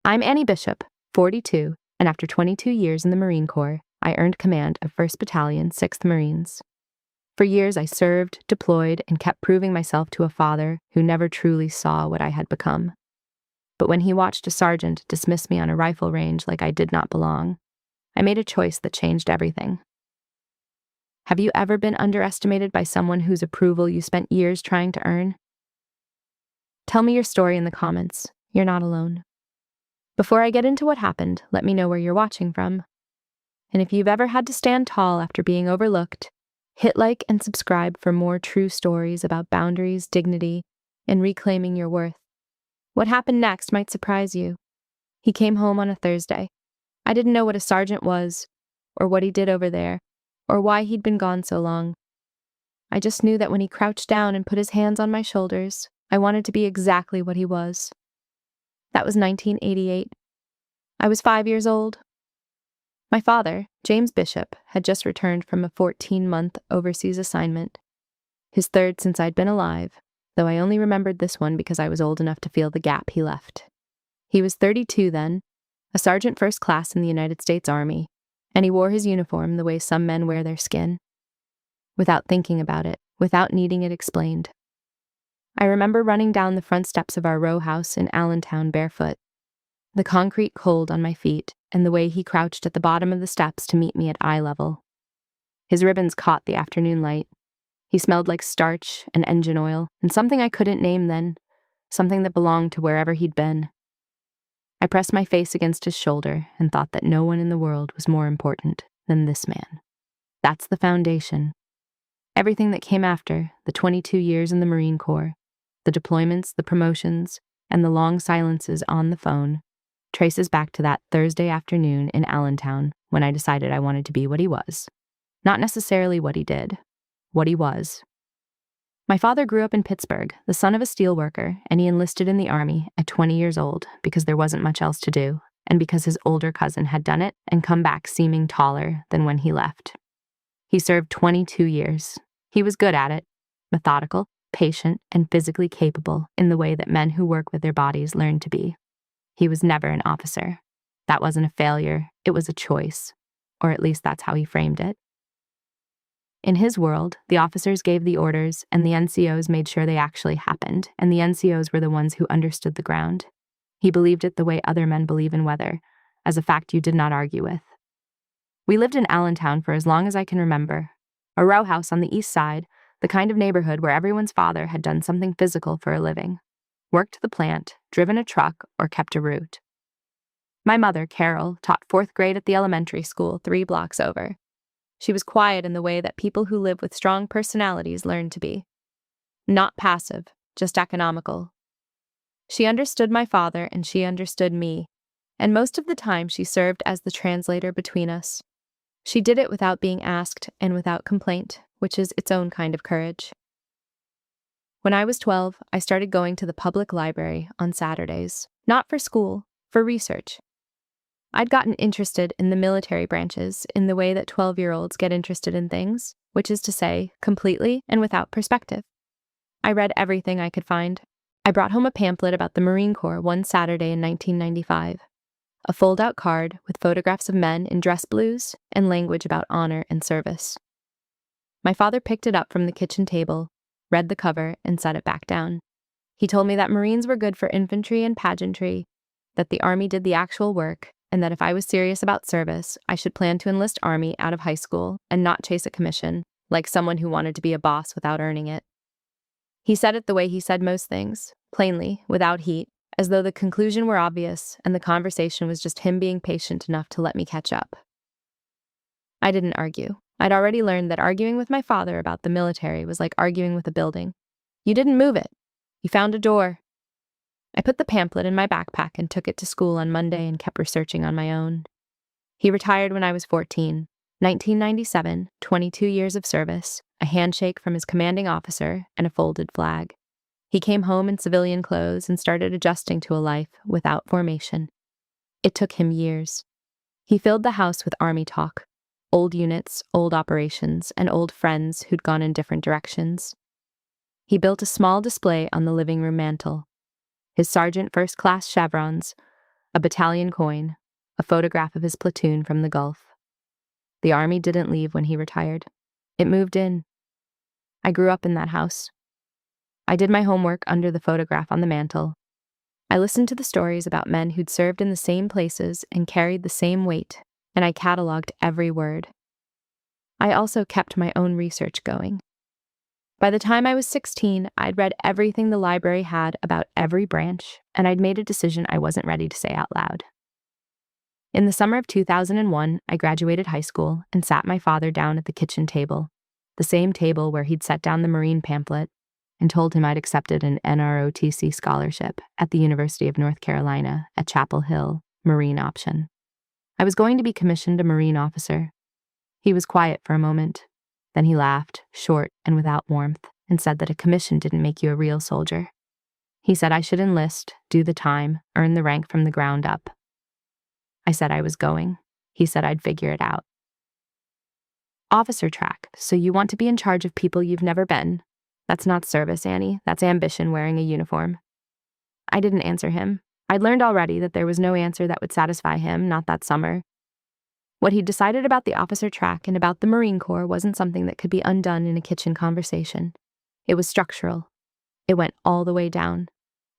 I'm Annie Bishop, 42, and after 22 years in the Marine Corps, I earned command of 1st Battalion, 6th Marines. For years, I served, deployed, and kept proving myself to a father who never truly saw what I had become. But when he watched a sergeant dismiss me on a rifle range like I did not belong, I made a choice that changed everything. Have you ever been underestimated by someone whose approval you spent years trying to earn? Tell me your story in the comments. You're not alone. Before I get into what happened, let me know where you're watching from. And if you've ever had to stand tall after being overlooked, hit like and subscribe for more true stories about boundaries, dignity, and reclaiming your worth. What happened next might surprise you. He came home on a Thursday. I didn't know what a sergeant was, or what he did over there, or why he'd been gone so long. I just knew that when he crouched down and put his hands on my shoulders, I wanted to be exactly what he was. That was 1988. I was 5 years old. My father, James Bishop, had just returned from a 14-month overseas assignment, his third since I'd been alive, though I only remembered this one because I was old enough to feel the gap he left. He was 32 then, a sergeant first class in the United States Army, and he wore his uniform the way some men wear their skin, without thinking about it, without needing it explained. I remember running down the front steps of our row house in Allentown barefoot, the concrete cold on my feet, and the way he crouched at the bottom of the steps to meet me at eye level. His ribbons caught the afternoon light. He smelled like starch and engine oil, and something I couldn't name then, something that belonged to wherever he'd been. I pressed my face against his shoulder and thought that no one in the world was more important than this man. That's the foundation. Everything that came after, the 22 years in the Marine Corps, the deployments, the promotions, and the long silences on the phone, traces back to that Thursday afternoon in Allentown when I decided I wanted to be what he was. Not necessarily what he did, what he was. My father grew up in Pittsburgh, the son of a steelworker, and he enlisted in the Army at 20 years old because there wasn't much else to do, and because his older cousin had done it and come back seeming taller than when he left. He served 22 years. He was good at it, methodical, patient, and physically capable in the way that men who work with their bodies learn to be. He was never an officer. That wasn't a failure, it was a choice, or at least that's how he framed it. In his world, the officers gave the orders and the NCOs made sure they actually happened, and the NCOs were the ones who understood the ground. He believed it the way other men believe in weather, as a fact you did not argue with. We lived in Allentown for as long as I can remember, a row house on the east side, the kind of neighborhood where everyone's father had done something physical for a living, worked the plant, driven a truck, or kept a route. My mother, Carol, taught 4th grade at the elementary school 3 blocks over. She was quiet in the way that people who live with strong personalities learn to be. Not passive, just economical. She understood my father and she understood me, and most of the time she served as the translator between us. She did it without being asked and without complaint, which is its own kind of courage. When I was 12, I started going to the public library on Saturdays, not for school, for research. I'd gotten interested in the military branches in the way that 12-year-olds get interested in things, which is to say, completely and without perspective. I read everything I could find. I brought home a pamphlet about the Marine Corps one Saturday in 1995, a fold-out card with photographs of men in dress blues and language about honor and service. My father picked it up from the kitchen table, read the cover, and set it back down. He told me that Marines were good for infantry and pageantry, that the Army did the actual work, and that if I was serious about service, I should plan to enlist Army out of high school and not chase a commission, like someone who wanted to be a boss without earning it. He said it the way he said most things, plainly, without heat, as though the conclusion were obvious and the conversation was just him being patient enough to let me catch up. I didn't argue. I'd already learned that arguing with my father about the military was like arguing with a building. You didn't move it. You found a door. I put the pamphlet in my backpack and took it to school on Monday and kept researching on my own. He retired when I was 14. 1997, 22 years of service, a handshake from his commanding officer, and a folded flag. He came home in civilian clothes and started adjusting to a life without formation. It took him years. He filled the house with Army talk, old units, old operations, and old friends who'd gone in different directions. He built a small display on the living room mantel. His sergeant first-class chevrons, a battalion coin, a photograph of his platoon from the Gulf. The Army didn't leave when he retired. It moved in. I grew up in that house. I did my homework under the photograph on the mantel. I listened to the stories about men who'd served in the same places and carried the same weight, and I cataloged every word. I also kept my own research going. By the time I was 16, I'd read everything the library had about every branch, and I'd made a decision I wasn't ready to say out loud. In the summer of 2001, I graduated high school and sat my father down at the kitchen table, the same table where he'd set down the Marine pamphlet, and told him I'd accepted an NROTC scholarship at the University of North Carolina at Chapel Hill, Marine option. I was going to be commissioned a Marine officer. He was quiet for a moment. Then he laughed, short and without warmth, and said that a commission didn't make you a real soldier. He said I should enlist, do the time, earn the rank from the ground up. I said I was going. He said I'd figure it out. Officer track, so you want to be in charge of people you've never been. That's not service, Annie. That's ambition wearing a uniform. I didn't answer him. I'd learned already that there was no answer that would satisfy him, not that summer. What he'd decided about the officer track and about the Marine Corps wasn't something that could be undone in a kitchen conversation. It was structural. It went all the way down.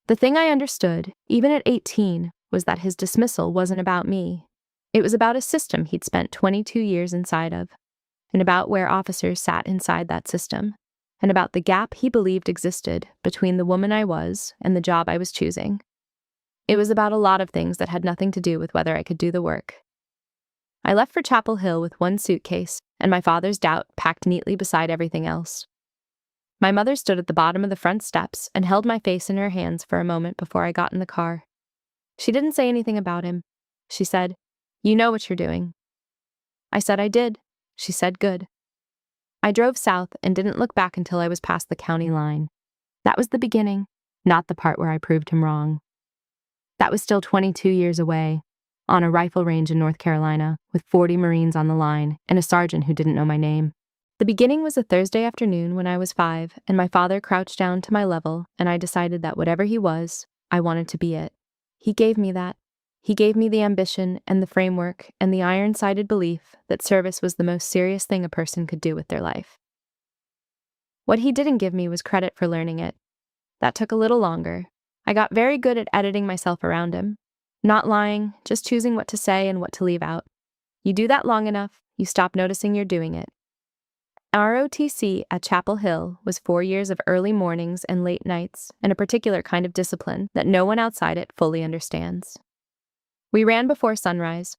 The thing I understood, even at 18, was that his dismissal wasn't about me. It was about a system he'd spent 22 years inside of, and about where officers sat inside that system, and about the gap he believed existed between the woman I was and the job I was choosing. It was about a lot of things that had nothing to do with whether I could do the work. I left for Chapel Hill with one suitcase, and my father's doubt packed neatly beside everything else. My mother stood at the bottom of the front steps and held my face in her hands for a moment before I got in the car. She didn't say anything about him. She said, "You know what you're doing." I said I did. She said, "Good." I drove south and didn't look back until I was past the county line. That was the beginning, not the part where I proved him wrong. That was still 22 years away, on a rifle range in North Carolina, with 40 Marines on the line and a sergeant who didn't know my name. The beginning was a Thursday afternoon when I was 5, and my father crouched down to my level, and I decided that whatever he was, I wanted to be it. He gave me that. He gave me the ambition and the framework and the iron-sighted belief that service was the most serious thing a person could do with their life. What he didn't give me was credit for learning it. That took a little longer. I got very good at editing myself around him. Not lying, just choosing what to say and what to leave out. You do that long enough, you stop noticing you're doing it. ROTC at Chapel Hill was 4 years of early mornings and late nights and a particular kind of discipline that no one outside it fully understands. We ran before sunrise.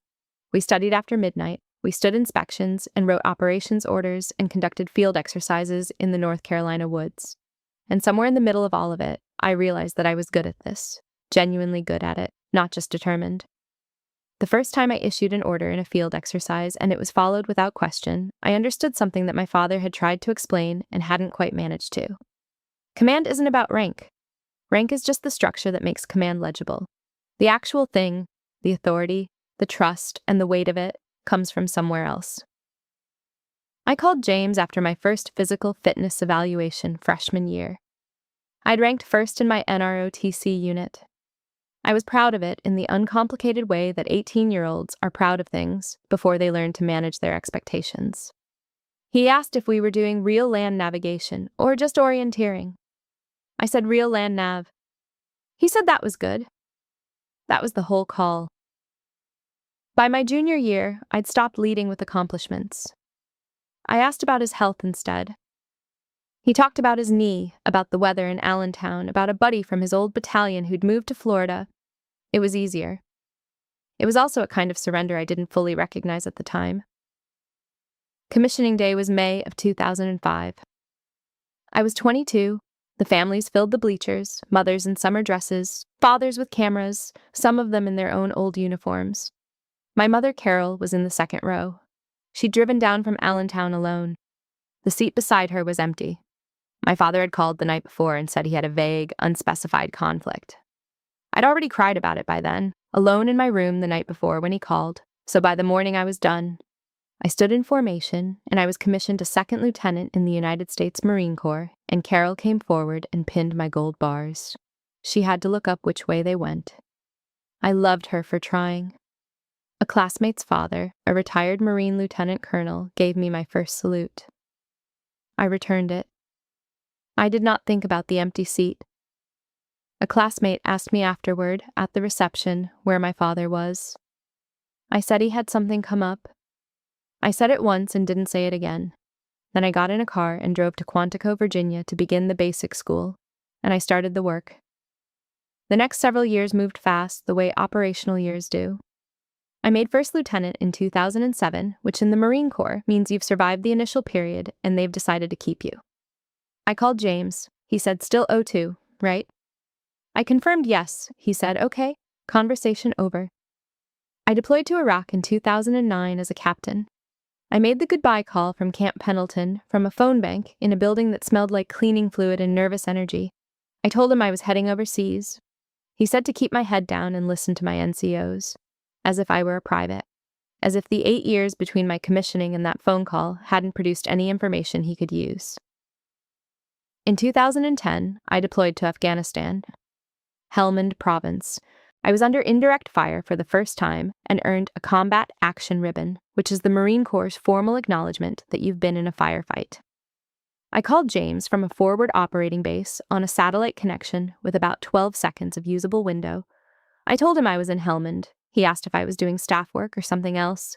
We studied after midnight. We stood inspections and wrote operations orders and conducted field exercises in the North Carolina woods. And somewhere in the middle of all of it, I realized that I was good at this, genuinely good at it, not just determined. The first time I issued an order in a field exercise and it was followed without question, I understood something that my father had tried to explain and hadn't quite managed to. Command isn't about rank. Rank is just the structure that makes command legible. The actual thing, the authority, the trust, and the weight of it comes from somewhere else. I called James after my first physical fitness evaluation freshman year. I'd ranked first in my NROTC unit. I was proud of it in the uncomplicated way that 18-year-olds are proud of things before they learn to manage their expectations. He asked if we were doing real land navigation or just orienteering. I said real land nav. He said that was good. That was the whole call. By my junior year, I'd stopped leading with accomplishments. I asked about his health instead. He talked about his knee, about the weather in Allentown, about a buddy from his old battalion who'd moved to Florida. It was easier. It was also a kind of surrender I didn't fully recognize at the time. Commissioning day was May of 2005. I was 22. The families filled the bleachers, mothers in summer dresses, fathers with cameras, some of them in their own old uniforms. My mother, Carol, was in the second row. She'd driven down from Allentown alone. The seat beside her was empty. My father had called the night before and said he had a vague, unspecified conflict. I'd already cried about it by then, alone in my room the night before when he called, so by the morning I was done. I stood in formation, and I was commissioned a second lieutenant in the United States Marine Corps, and Carol came forward and pinned my gold bars. She had to look up which way they went. I loved her for trying. A classmate's father, a retired Marine lieutenant colonel, gave me my first salute. I returned it. I did not think about the empty seat. A classmate asked me afterward, at the reception, where my father was. I said he had something come up. I said it once and didn't say it again. Then I got in a car and drove to Quantico, Virginia to begin the basic school, and I started the work. The next several years moved fast, the way operational years do. I made first lieutenant in 2007, which in the Marine Corps means you've survived the initial period and they've decided to keep you. I called James. He said, still O2, right? I confirmed yes. He said, okay, conversation over. I deployed to Iraq in 2009 as a captain. I made the goodbye call from Camp Pendleton from a phone bank in a building that smelled like cleaning fluid and nervous energy. I told him I was heading overseas. He said to keep my head down and listen to my NCOs, as if I were a private, as if the 8 years between my commissioning and that phone call hadn't produced any information he could use. In 2010, I deployed to Afghanistan, Helmand Province. I was under indirect fire for the first time and earned a Combat Action Ribbon, which is the Marine Corps' formal acknowledgement that you've been in a firefight. I called James from a forward operating base on a satellite connection with about 12 seconds of usable window. I told him I was in Helmand. He asked if I was doing staff work or something else.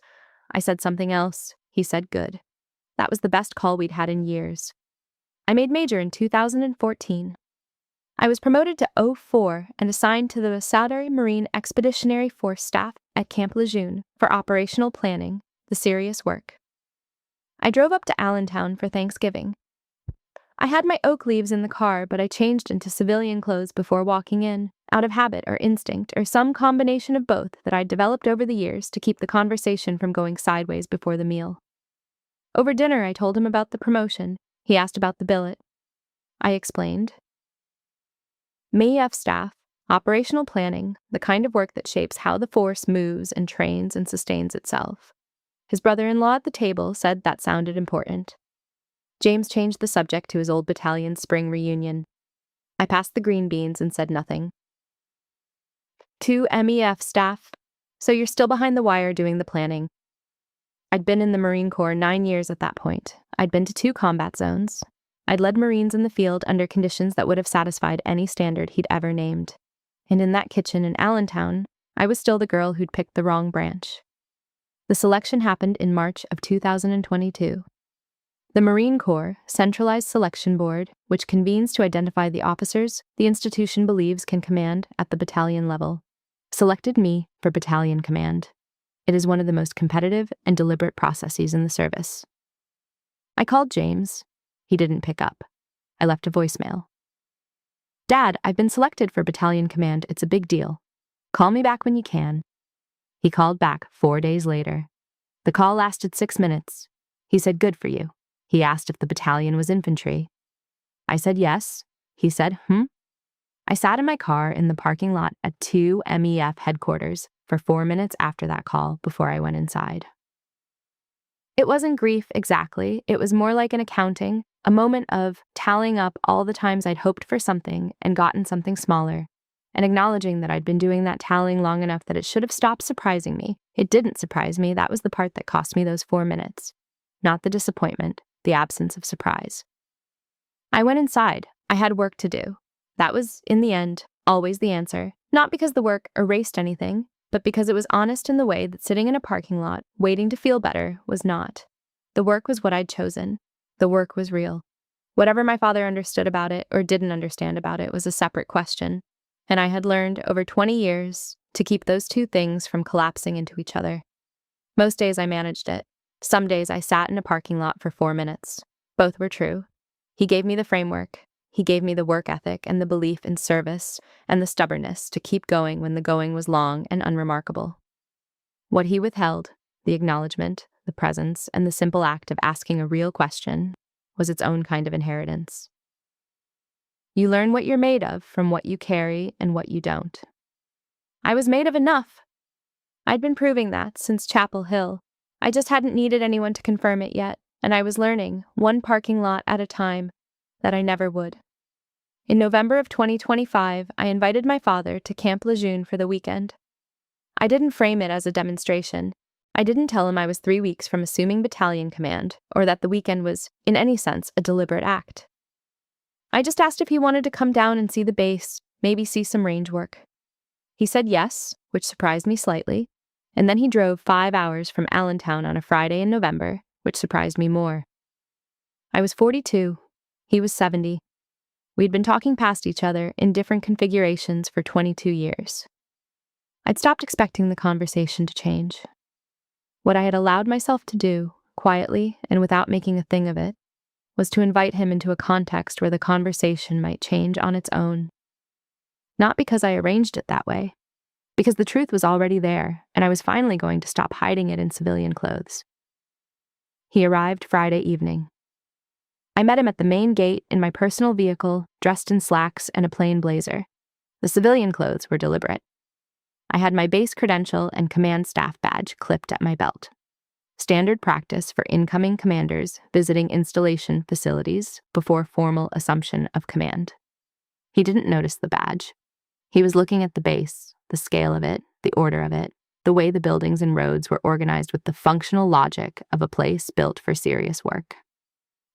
I said something else. He said good. That was the best call we'd had in years. I made Major in 2014. I was promoted to 04 and assigned to the Saudi Marine Expeditionary Force staff at Camp Lejeune for operational planning, the serious work. I drove up to Allentown for Thanksgiving. I had my oak leaves in the car, but I changed into civilian clothes before walking in, out of habit or instinct or some combination of both that I'd developed over the years to keep the conversation from going sideways before the meal. Over dinner, I told him about the promotion. He asked about the billet. I explained. MEF staff, operational planning, the kind of work that shapes how the force moves and trains and sustains itself. His brother-in-law at the table said that sounded important. James changed the subject to his old battalion's spring reunion. I passed the green beans and said nothing. 2 MEF staff, so you're still behind the wire doing the planning. I'd been in the Marine Corps 9 years at that point. I'd been to 2 combat zones. I'd led Marines in the field under conditions that would have satisfied any standard he'd ever named. And in that kitchen in Allentown, I was still the girl who'd picked the wrong branch. The selection happened in March of 2022. The Marine Corps Centralized Selection Board, which convenes to identify the officers the institution believes can command at the battalion level, selected me for battalion command. It is one of the most competitive and deliberate processes in the service. I called James. He didn't pick up. I left a voicemail. Dad, I've been selected for battalion command. It's a big deal. Call me back when you can. He called back 4 days later. The call lasted 6 minutes. He said, good for you. He asked if the battalion was infantry. I said yes. He said, I sat in my car in the parking lot at 2 MEF headquarters for 4 minutes after that call before I went inside. It wasn't grief exactly. It was more like an accounting, a moment of tallying up all the times I'd hoped for something and gotten something smaller, and acknowledging that I'd been doing that tallying long enough that it should have stopped surprising me. It didn't surprise me. That was the part that cost me those 4 minutes. Not the disappointment, the absence of surprise. I went inside. I had work to do. That was, in the end, always the answer. Not because the work erased anything, but because it was honest in the way that sitting in a parking lot, waiting to feel better, was not. The work was what I'd chosen. The work was real. Whatever my father understood about it or didn't understand about it was a separate question, and I had learned over 20 years to keep those two things from collapsing into each other. Most days I managed it. Some days I sat in a parking lot for 4 minutes. Both were true. He gave me the framework. He gave me the work ethic and the belief in service and the stubbornness to keep going when the going was long and unremarkable. What he withheld, the acknowledgement, the presence, and the simple act of asking a real question, was its own kind of inheritance. You learn what you're made of from what you carry and what you don't. I was made of enough. I'd been proving that since Chapel Hill. I just hadn't needed anyone to confirm it yet, and I was learning, one parking lot at a time, that I never would. In November of 2025, I invited my father to Camp Lejeune for the weekend. I didn't frame it as a demonstration. I didn't tell him I was 3 weeks from assuming battalion command, or that the weekend was, in any sense, a deliberate act. I just asked if he wanted to come down and see the base, maybe see some range work. He said yes, which surprised me slightly, and then he drove 5 hours from Allentown on a Friday in November, which surprised me more. I was 42. He was 70. We'd been talking past each other in different configurations for 22 years. I'd stopped expecting the conversation to change. What I had allowed myself to do, quietly and without making a thing of it, was to invite him into a context where the conversation might change on its own. Not because I arranged it that way, because the truth was already there, and I was finally going to stop hiding it in civilian clothes. He arrived Friday evening. I met him at the main gate in my personal vehicle, dressed in slacks and a plain blazer. The civilian clothes were deliberate. I had my base credential and command staff badge clipped at my belt. Standard practice for incoming commanders visiting installation facilities before formal assumption of command. He didn't notice the badge. He was looking at the base, the scale of it, the order of it, the way the buildings and roads were organized with the functional logic of a place built for serious work.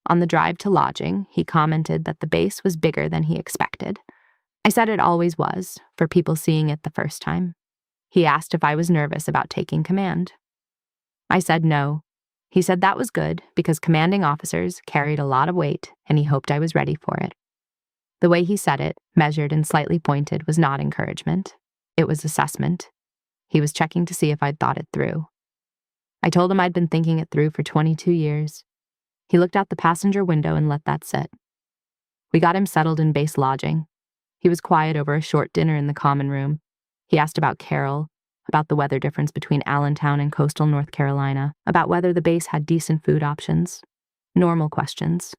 On the drive to lodging, he commented that the base was bigger than he expected. I said it always was, for people seeing it the first time. He asked if I was nervous about taking command. I said no. He said that was good because commanding officers carried a lot of weight and he hoped I was ready for it. The way he said it, measured and slightly pointed, was not encouragement. It was assessment. He was checking to see if I'd thought it through. I told him I'd been thinking it through for 22 years. He looked out the passenger window and let that sit. We got him settled in base lodging. He was quiet over a short dinner in the common room. He asked about Carroll, about the weather difference between Allentown and coastal North Carolina, about whether the base had decent food options. Normal questions.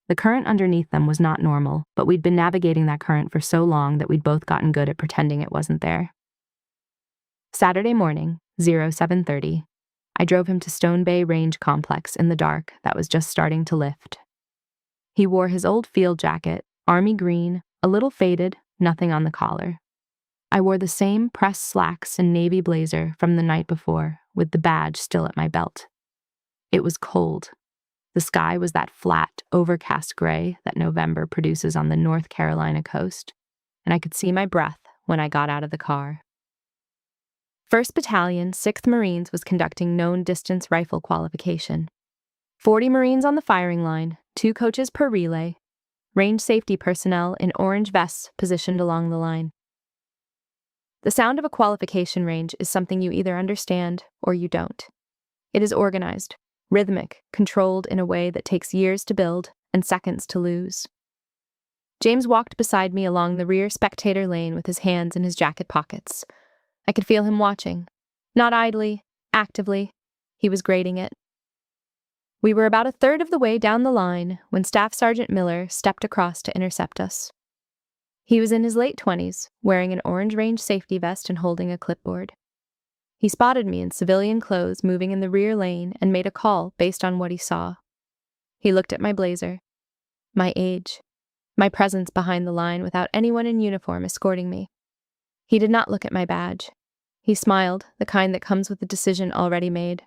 The current underneath them was not normal, but we'd been navigating that current for so long that we'd both gotten good at pretending it wasn't there. Saturday morning, 07:30, I drove him to Stone Bay Range Complex in the dark that was just starting to lift. He wore his old field jacket, army green, a little faded, nothing on the collar. I wore the same pressed slacks and navy blazer from the night before, with the badge still at my belt. It was cold. The sky was that flat, overcast gray that November produces on the North Carolina coast, and I could see my breath when I got out of the car. 1st Battalion, 6th Marines was conducting known distance rifle qualification. 40 Marines on the firing line, 2 coaches per relay, range safety personnel in orange vests positioned along the line. The sound of a qualification range is something you either understand or you don't. It is organized, rhythmic, controlled in a way that takes years to build and seconds to lose. James walked beside me along the rear spectator lane with his hands in his jacket pockets. I could feel him watching. Not idly, actively. He was grading it. We were about a third of the way down the line when Staff Sergeant Miller stepped across to intercept us. He was in his late 20s, wearing an orange range safety vest and holding a clipboard. He spotted me in civilian clothes moving in the rear lane and made a call based on what he saw. He looked at my blazer, my age, my presence behind the line without anyone in uniform escorting me. He did not look at my badge. He smiled, the kind that comes with a decision already made.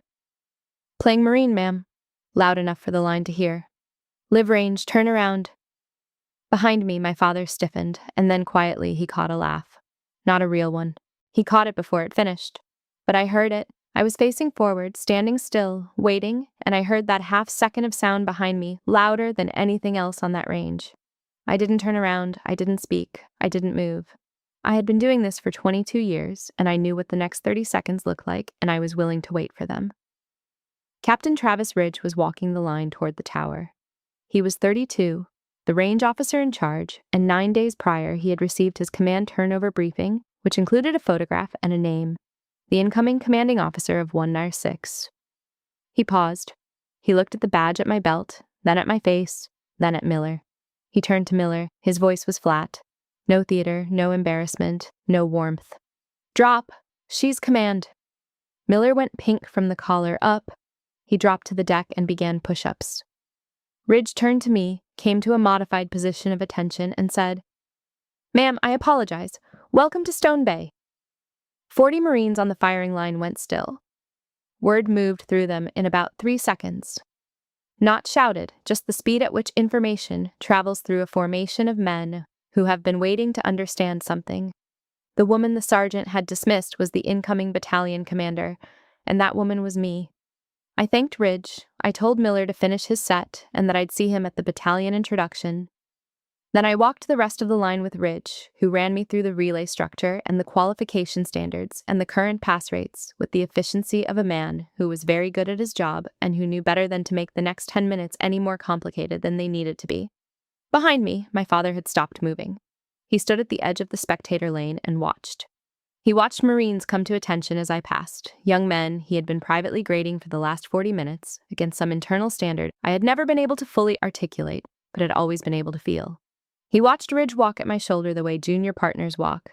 "Playing Marine, ma'am," loud enough for the line to hear. "Live range, turn around." Behind me, my father stiffened, and then quietly he caught a laugh. Not a real one. He caught it before it finished. But I heard it. I was facing forward, standing still, waiting, and I heard that half-second of sound behind me, louder than anything else on that range. I didn't turn around, I didn't speak, I didn't move. I had been doing this for 22 years, and I knew what the next 30 seconds looked like, and I was willing to wait for them. Captain Travis Ridge was walking the line toward the tower. He was 32, the range officer in charge, and 9 days prior he had received his command turnover briefing, which included a photograph and a name, the incoming commanding officer of 1NAR 6. He paused. He looked at the badge at my belt, then at my face, then at Miller. He turned to Miller. His voice was flat. No theater, no embarrassment, no warmth. "Drop! She's command!" Miller went pink from the collar up. He dropped to the deck and began push-ups. Ridge turned to me, came to a modified position of attention, and said, "Ma'am, I apologize. Welcome to Stone Bay." 40 Marines on the firing line went still. Word moved through them in about 3 seconds. Not shouted, just the speed at which information travels through a formation of men who have been waiting to understand something. The woman the sergeant had dismissed was the incoming battalion commander, and that woman was me. I thanked Ridge, I told Miller to finish his set, and that I'd see him at the battalion introduction. Then I walked the rest of the line with Ridge, who ran me through the relay structure and the qualification standards and the current pass rates with the efficiency of a man who was very good at his job and who knew better than to make the next 10 minutes any more complicated than they needed to be. Behind me, my father had stopped moving. He stood at the edge of the spectator lane and watched. He watched Marines come to attention as I passed, young men he had been privately grading for the last 40 minutes against some internal standard I had never been able to fully articulate, but had always been able to feel. He watched Ridge walk at my shoulder the way junior partners walk.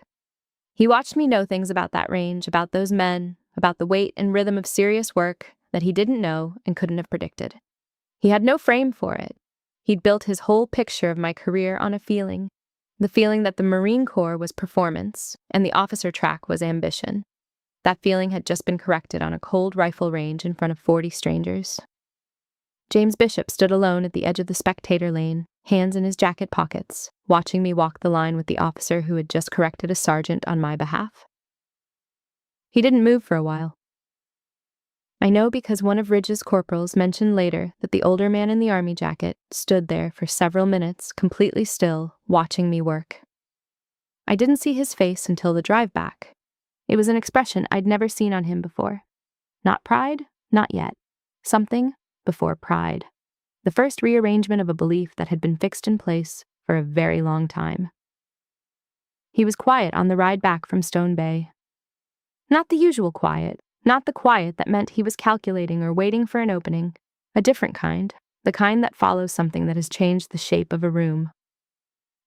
He watched me know things about that range, about those men, about the weight and rhythm of serious work that he didn't know and couldn't have predicted. He had no frame for it. He'd built his whole picture of my career on a feeling, the feeling that the Marine Corps was performance and the officer track was ambition. That feeling had just been corrected on a cold rifle range in front of 40 strangers. James Bishop stood alone at the edge of the spectator lane, hands in his jacket pockets, watching me walk the line with the officer who had just corrected a sergeant on my behalf. He didn't move for a while. I know because one of Ridge's corporals mentioned later that the older man in the army jacket stood there for several minutes, completely still, watching me work. I didn't see his face until the drive back. It was an expression I'd never seen on him before. Not pride, not yet. Something before pride. The first rearrangement of a belief that had been fixed in place for a very long time. He was quiet on the ride back from Stone Bay. Not the usual quiet, not the quiet that meant he was calculating or waiting for an opening. A different kind, the kind that follows something that has changed the shape of a room.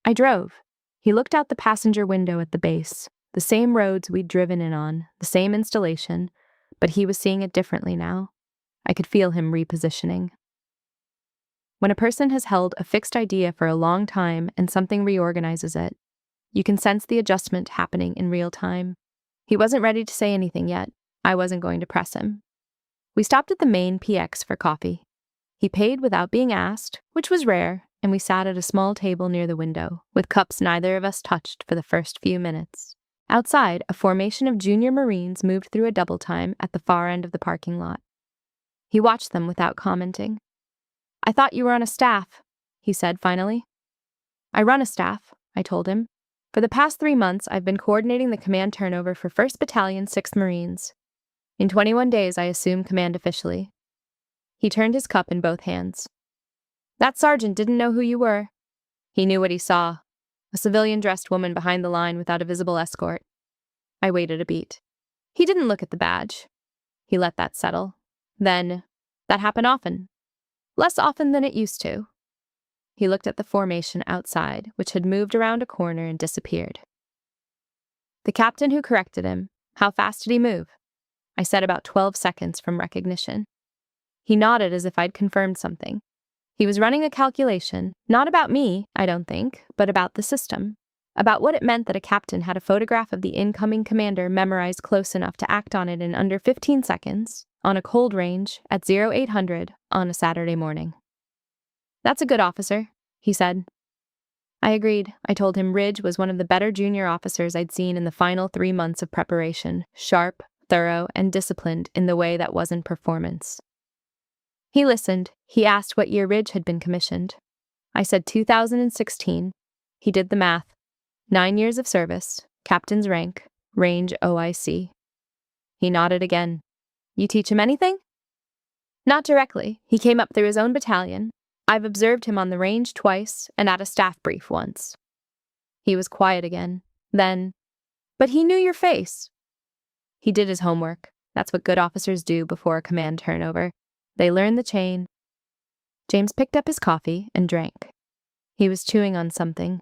I drove. He looked out the passenger window at the base, the same roads we'd driven in on, the same installation, but he was seeing it differently now. I could feel him repositioning. When a person has held a fixed idea for a long time and something reorganizes it, you can sense the adjustment happening in real time. He wasn't ready to say anything yet. I wasn't going to press him. We stopped at the main PX for coffee. He paid without being asked, which was rare, and we sat at a small table near the window, with cups neither of us touched for the first few minutes. Outside, a formation of junior Marines moved through a double time at the far end of the parking lot. He watched them without commenting. "I thought you were on a staff," he said finally. "I run a staff," I told him. "For the past 3 months, I've been coordinating the command turnover for 1st Battalion, 6th Marines. In 21 days, I assume command officially." He turned his cup in both hands. "That sergeant didn't know who you were." He knew what he saw. A civilian-dressed woman behind the line without a visible escort. I waited a beat. He didn't look at the badge. He let that settle. Then, "That happened often. Less often than it used to." He looked at the formation outside, which had moved around a corner and disappeared. The captain who corrected him, "How fast did he move?" I said about 12 seconds from recognition. He nodded as if I'd confirmed something. He was running a calculation, not about me, I don't think, but about the system. About what it meant that a captain had a photograph of the incoming commander memorized close enough to act on it in under 15 seconds, on a cold range, at 0800, on a Saturday morning. "That's a good officer," he said. I agreed. I told him Ridge was one of the better junior officers I'd seen in the final 3 months of preparation, sharp, thorough, and disciplined in the way that wasn't performance. He listened. He asked what year Ridge had been commissioned. I said 2016. He did the math. 9 years of service, captain's rank, range OIC. He nodded again. "You teach him anything?" "Not directly. He came up through his own battalion. I've observed him on the range twice and at a staff brief once." He was quiet again. Then, "But he knew your face." He did his homework. That's what good officers do before a command turnover. They learn the chain. James picked up his coffee and drank. He was chewing on something.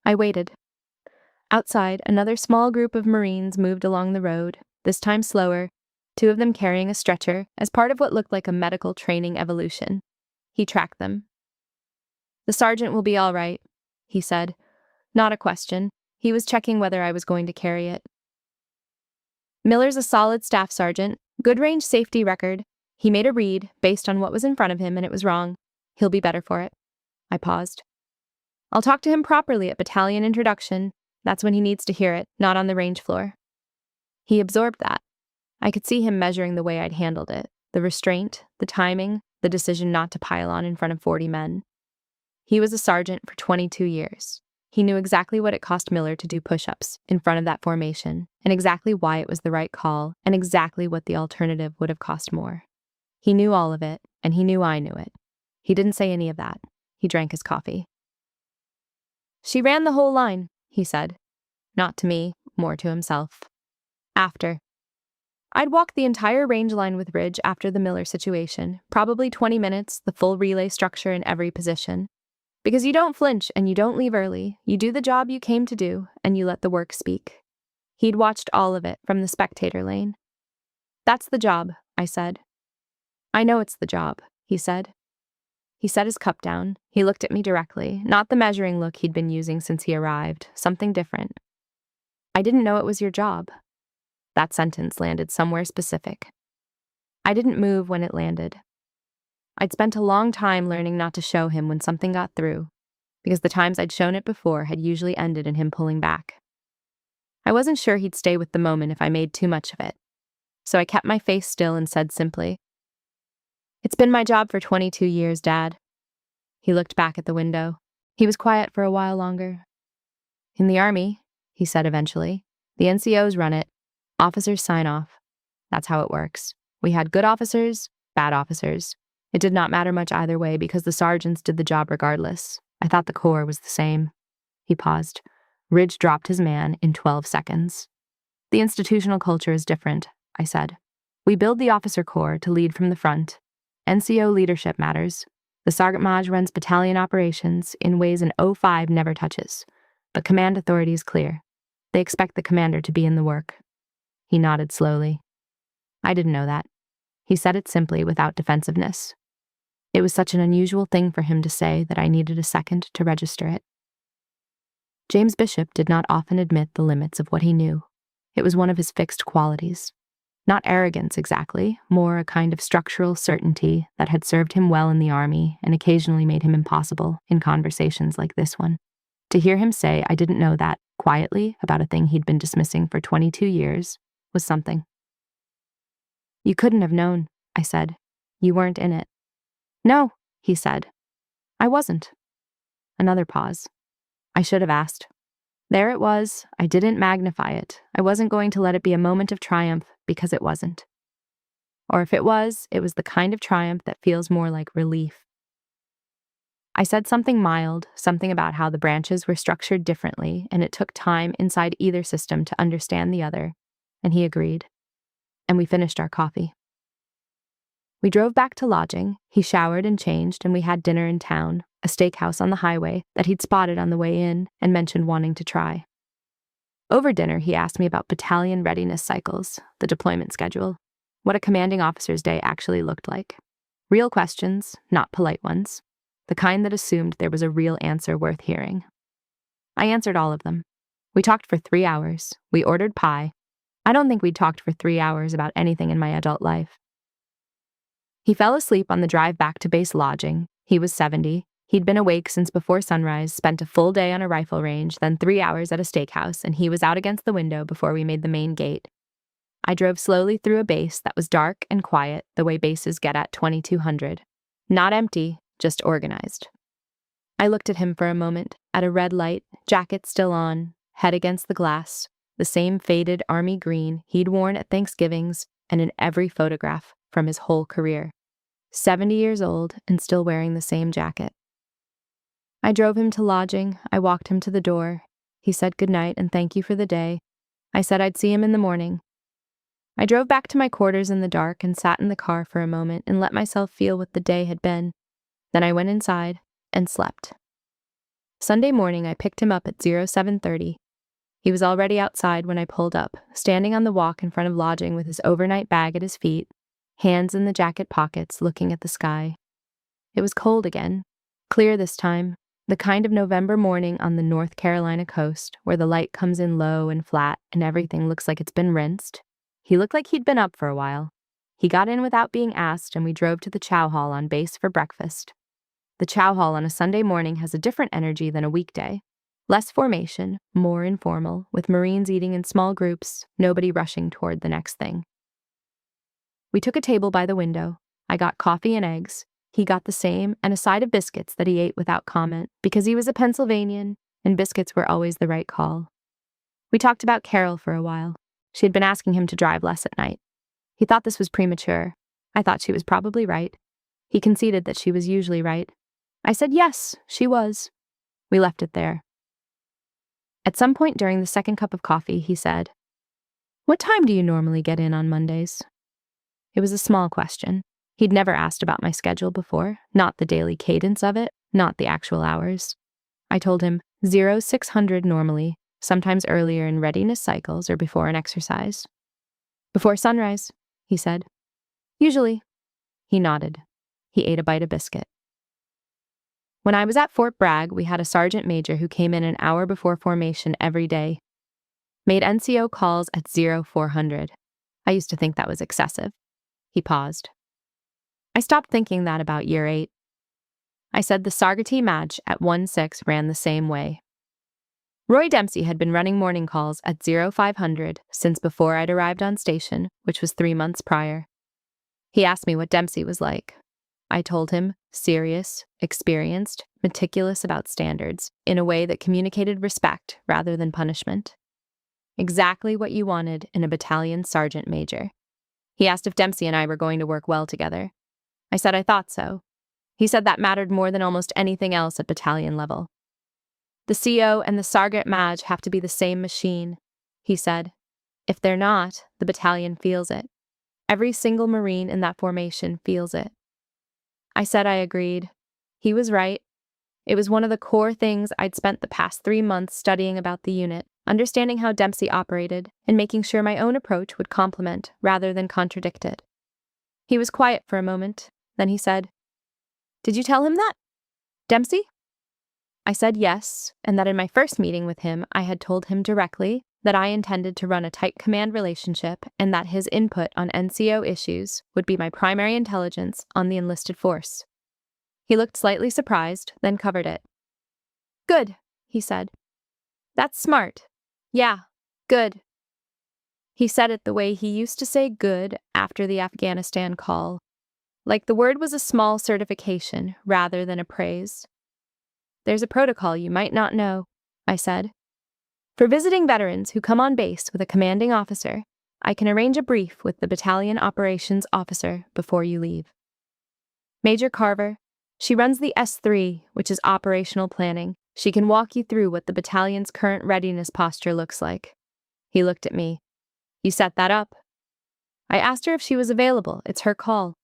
I waited. Outside, another small group of Marines moved along the road, this time slower, 2 of them carrying a stretcher as part of what looked like a medical training evolution. He tracked them. "The sergeant will be all right," he said. Not a question. He was checking whether I was going to carry it. Miller's a solid staff sergeant, good range safety record. He made a read based on what was in front of him and it was wrong. He'll be better for it. I paused. I'll talk to him properly at battalion introduction. That's when he needs to hear it, not on the range floor. He absorbed that. I could see him measuring the way I'd handled it, the restraint, the timing, the decision not to pile on in front of 40 men. He was a sergeant for 22 years. He knew exactly what it cost Miller to do push-ups in front of that formation, and exactly why it was the right call, and exactly what the alternative would have cost more. He knew all of it, and he knew I knew it. He didn't say any of that. He drank his coffee. She ran the whole line, he said. Not to me, more to himself. After. I'd walked the entire range line with Ridge after the Miller situation, probably 20 minutes, the full relay structure in every position. Because you don't flinch and you don't leave early, you do the job you came to do, and you let the work speak. He'd watched all of it from the spectator lane. That's the job, I said. I know it's the job, he said. He set his cup down. He looked at me directly, not the measuring look he'd been using since he arrived, something different. I didn't know it was your job. That sentence landed somewhere specific. I didn't move when it landed. I'd spent a long time learning not to show him when something got through, because the times I'd shown it before had usually ended in him pulling back. I wasn't sure he'd stay with the moment if I made too much of it, so I kept my face still and said simply, "It's been my job for 22 years, Dad." He looked back at the window. He was quiet for a while longer. "In the Army," he said eventually, "the NCOs run it. Officers sign off. That's how it works. We had good officers, bad officers. It did not matter much either way because the sergeants did the job regardless. I thought the Corps was the same." He paused. Ridge dropped his man in 12 seconds. "The institutional culture is different," I said. "We build the officer corps to lead from the front. NCO leadership matters. The Sergeant Maj runs battalion operations in ways an O5 never touches. But command authority is clear. They expect the commander to be in the work." He nodded slowly. I didn't know that. He said it simply without defensiveness. It was such an unusual thing for him to say that I needed a second to register it. James Bishop did not often admit the limits of what he knew. It was one of his fixed qualities. Not arrogance exactly, more a kind of structural certainty that had served him well in the Army and occasionally made him impossible in conversations like this one. To hear him say I didn't know that, quietly, about a thing he'd been dismissing for 22 years, was something. "You couldn't have known," I said. "You weren't in it." "No," he said. "I wasn't." Another pause. I should have asked. There it was. I didn't magnify it. I wasn't going to let it be a moment of triumph because it wasn't. Or if it was the kind of triumph that feels more like relief. I said something mild, something about how the branches were structured differently and it took time inside either system to understand the other, and he agreed. And we finished our coffee. We drove back to lodging, he showered and changed, and we had dinner in town, a steakhouse on the highway that he'd spotted on the way in and mentioned wanting to try. Over dinner, he asked me about battalion readiness cycles, the deployment schedule, what a commanding officer's day actually looked like. Real questions, not polite ones, the kind that assumed there was a real answer worth hearing. I answered all of them. We talked for 3 hours. We ordered pie. I don't think we'd talked for 3 hours about anything in my adult life. He fell asleep on the drive back to base lodging. He was 70. He'd been awake since before sunrise, spent a full day on a rifle range, then 3 hours at a steakhouse, and he was out against the window before we made the main gate. I drove slowly through a base that was dark and quiet, the way bases get at 2200. Not empty, just organized. I looked at him for a moment, at a red light, jacket still on, head against the glass, the same faded army green he'd worn at Thanksgivings and in every photograph from his whole career. 70 years old and still wearing the same jacket. I drove him to lodging. I walked him to the door. He said goodnight and thank you for the day. I said I'd see him in the morning. I drove back to my quarters in the dark and sat in the car for a moment and let myself feel what the day had been. Then I went inside and slept. Sunday morning, I picked him up at 0730. He was already outside when I pulled up, standing on the walk in front of lodging with his overnight bag at his feet, hands in the jacket pockets, looking at the sky. It was cold again, clear this time, the kind of November morning on the North Carolina coast where the light comes in low and flat and everything looks like it's been rinsed, He looked like he'd been up for a while. He got in without being asked, and we drove to the chow hall on base for breakfast. The chow hall on a Sunday morning has a different energy than a weekday. Less formation, more informal, with Marines eating in small groups, nobody rushing toward the next thing. We took a table by the window. I got coffee and eggs. He got the same and a side of biscuits that he ate without comment because he was a Pennsylvanian and biscuits were always the right call. We talked about Carol for a while. She had been asking him to drive less at night. He thought this was premature. I thought she was probably right. He conceded that she was usually right. I said yes, she was. We left it there. At some point during the second cup of coffee, he said, "What time do you normally get in on Mondays?" It was a small question. He'd never asked about my schedule before, not the daily cadence of it, not the actual hours. I told him 0600 normally, sometimes earlier in readiness cycles or before an exercise. "Before sunrise," he said. "Usually." He nodded. He ate a bite of biscuit. When I was at Fort Bragg, we had a sergeant major who came in an hour before formation every day. Made NCO calls at 0400. I used to think that was excessive. He paused. I stopped thinking that about year 8. I said the Sargati match at 16 ran the same way. Roy Dempsey had been running morning calls at 0500 since before I'd arrived on station, which was 3 months prior. He asked me what Dempsey was like. I told him, serious, experienced, meticulous about standards, in a way that communicated respect rather than punishment. Exactly what you wanted in a battalion sergeant major. He asked if Dempsey and I were going to work well together. I said I thought so. He said that mattered more than almost anything else at battalion level. The CO and the Sergeant Maj have to be the same machine, he said. If they're not, the battalion feels it. Every single Marine in that formation feels it. I said I agreed. He was right. It was one of the core things I'd spent the past 3 months studying about the unit, understanding how Dempsey operated, and making sure my own approach would complement rather than contradict it. He was quiet for a moment. Then he said, "Did you tell him that? Dempsey?" I said yes, and that in my first meeting with him, I had told him directly that I intended to run a tight command relationship and that his input on NCO issues would be my primary intelligence on the enlisted force. He looked slightly surprised, then covered it. "Good," he said. "That's smart. Yeah, good." He said it the way he used to say good after the Afghanistan call, like the word was a small certification rather than a praise. "There's a protocol you might not know," I said. "For visiting veterans who come on base with a commanding officer, I can arrange a brief with the battalion operations officer before you leave. Major Carver, she runs the S3, which is operational planning. She can walk you through what the battalion's current readiness posture looks like." He looked at me. "You set that up?" I asked her if she was available. It's her call.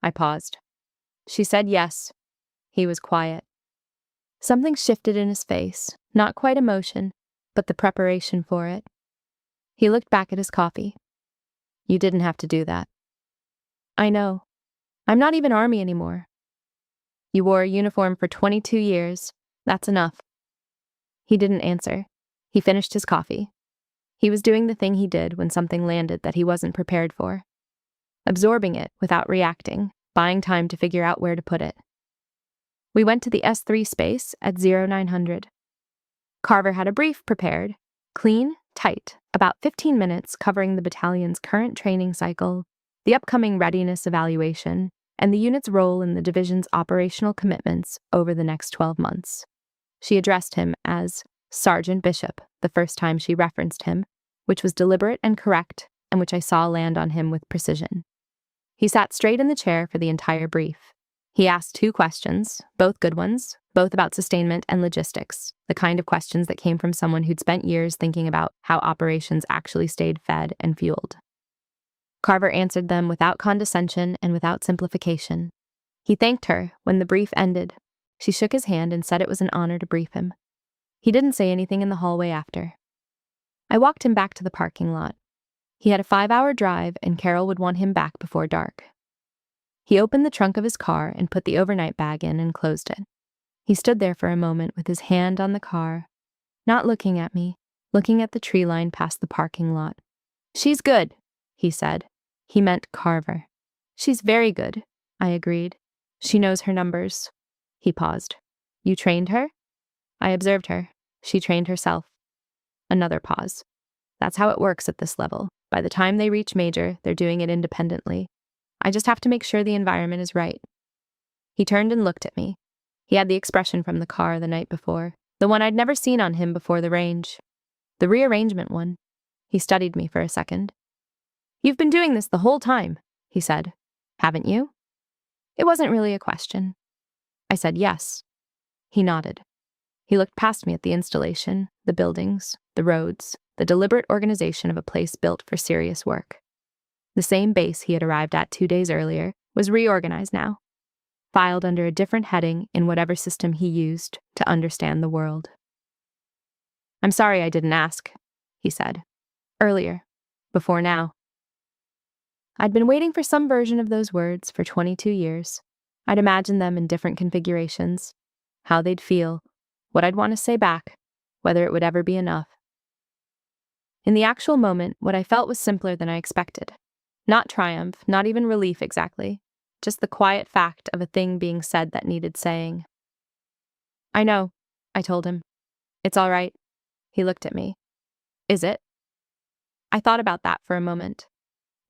I paused. She said yes. He was quiet. Something shifted in his face, not quite emotion, but the preparation for it. He looked back at his coffee. "You didn't have to do that." "I know. I'm not even Army anymore." "You wore a uniform for 22 years. That's enough." He didn't answer. He finished his coffee. He was doing the thing he did when something landed that he wasn't prepared for. Absorbing it without reacting, buying time to figure out where to put it. We went to the S3 space at 0900. Carver had a brief prepared, clean, tight, about 15 minutes covering the battalion's current training cycle, the upcoming readiness evaluation, and the unit's role in the division's operational commitments over the next 12 months. She addressed him as Sergeant Bishop the first time she referenced him, which was deliberate and correct, and which I saw land on him with precision. He sat straight in the chair for the entire brief. He asked 2 questions, both good ones, both about sustainment and logistics, the kind of questions that came from someone who'd spent years thinking about how operations actually stayed fed and fueled. Carver answered them without condescension and without simplification. He thanked her when the brief ended. She shook his hand and said it was an honor to brief him. He didn't say anything in the hallway after. I walked him back to the parking lot. He had a 5-hour drive, and Carol would want him back before dark. He opened the trunk of his car and put the overnight bag in and closed it. He stood there for a moment with his hand on the car, not looking at me, looking at the tree line past the parking lot. "She's good," he said. He meant Carver. She's very good, I agreed. She knows her numbers. He paused. You trained her? I observed her. She trained herself. Another pause. That's how it works at this level. By the time they reach major, they're doing it independently. I just have to make sure the environment is right. He turned and looked at me. He had the expression from the car the night before, the one I'd never seen on him before the range. The rearrangement one. He studied me for a second. You've been doing this the whole time, he said. Haven't you? It wasn't really a question. I said yes. He nodded. He looked past me at the installation, the buildings, the roads, the deliberate organization of a place built for serious work. The same base he had arrived at 2 days earlier was reorganized now, filed under a different heading in whatever system he used to understand the world. I'm sorry I didn't ask, he said. Earlier. Before now. I'd been waiting for some version of those words for 22 years. I'd imagined them in different configurations, how they'd feel, what I'd want to say back, whether it would ever be enough. In the actual moment, what I felt was simpler than I expected. Not triumph, not even relief exactly, just the quiet fact of a thing being said that needed saying. I know, I told him. It's all right. He looked at me. Is it? I thought about that for a moment.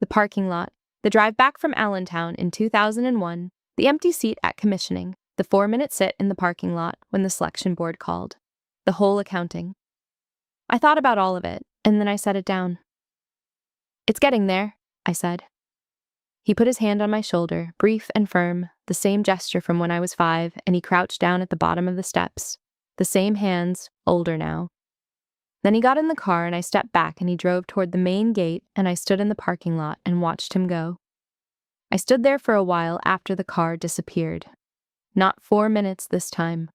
The parking lot, the drive back from Allentown in 2001, the empty seat at commissioning, the 4-minute sit in the parking lot when the selection board called, the whole accounting. I thought about all of it, and then I set it down. It's getting there, I said. He put his hand on my shoulder, brief and firm, the same gesture from when I was 5, and he crouched down at the bottom of the steps. The same hands, older now. Then he got in the car and I stepped back and he drove toward the main gate and I stood in the parking lot and watched him go. I stood there for a while after the car disappeared. Not 4 minutes this time.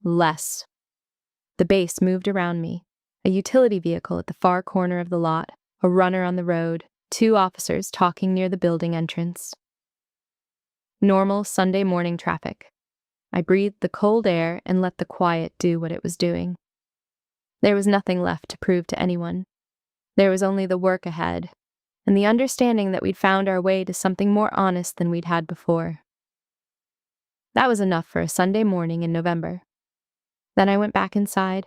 Less. The base moved around me. A utility vehicle at the far corner of the lot, a runner on the road, 2 officers talking near the building entrance. Normal Sunday morning traffic. I breathed the cold air and let the quiet do what it was doing. There was nothing left to prove to anyone. There was only the work ahead, and the understanding that we'd found our way to something more honest than we'd had before. That was enough for a Sunday morning in November. Then I went back inside.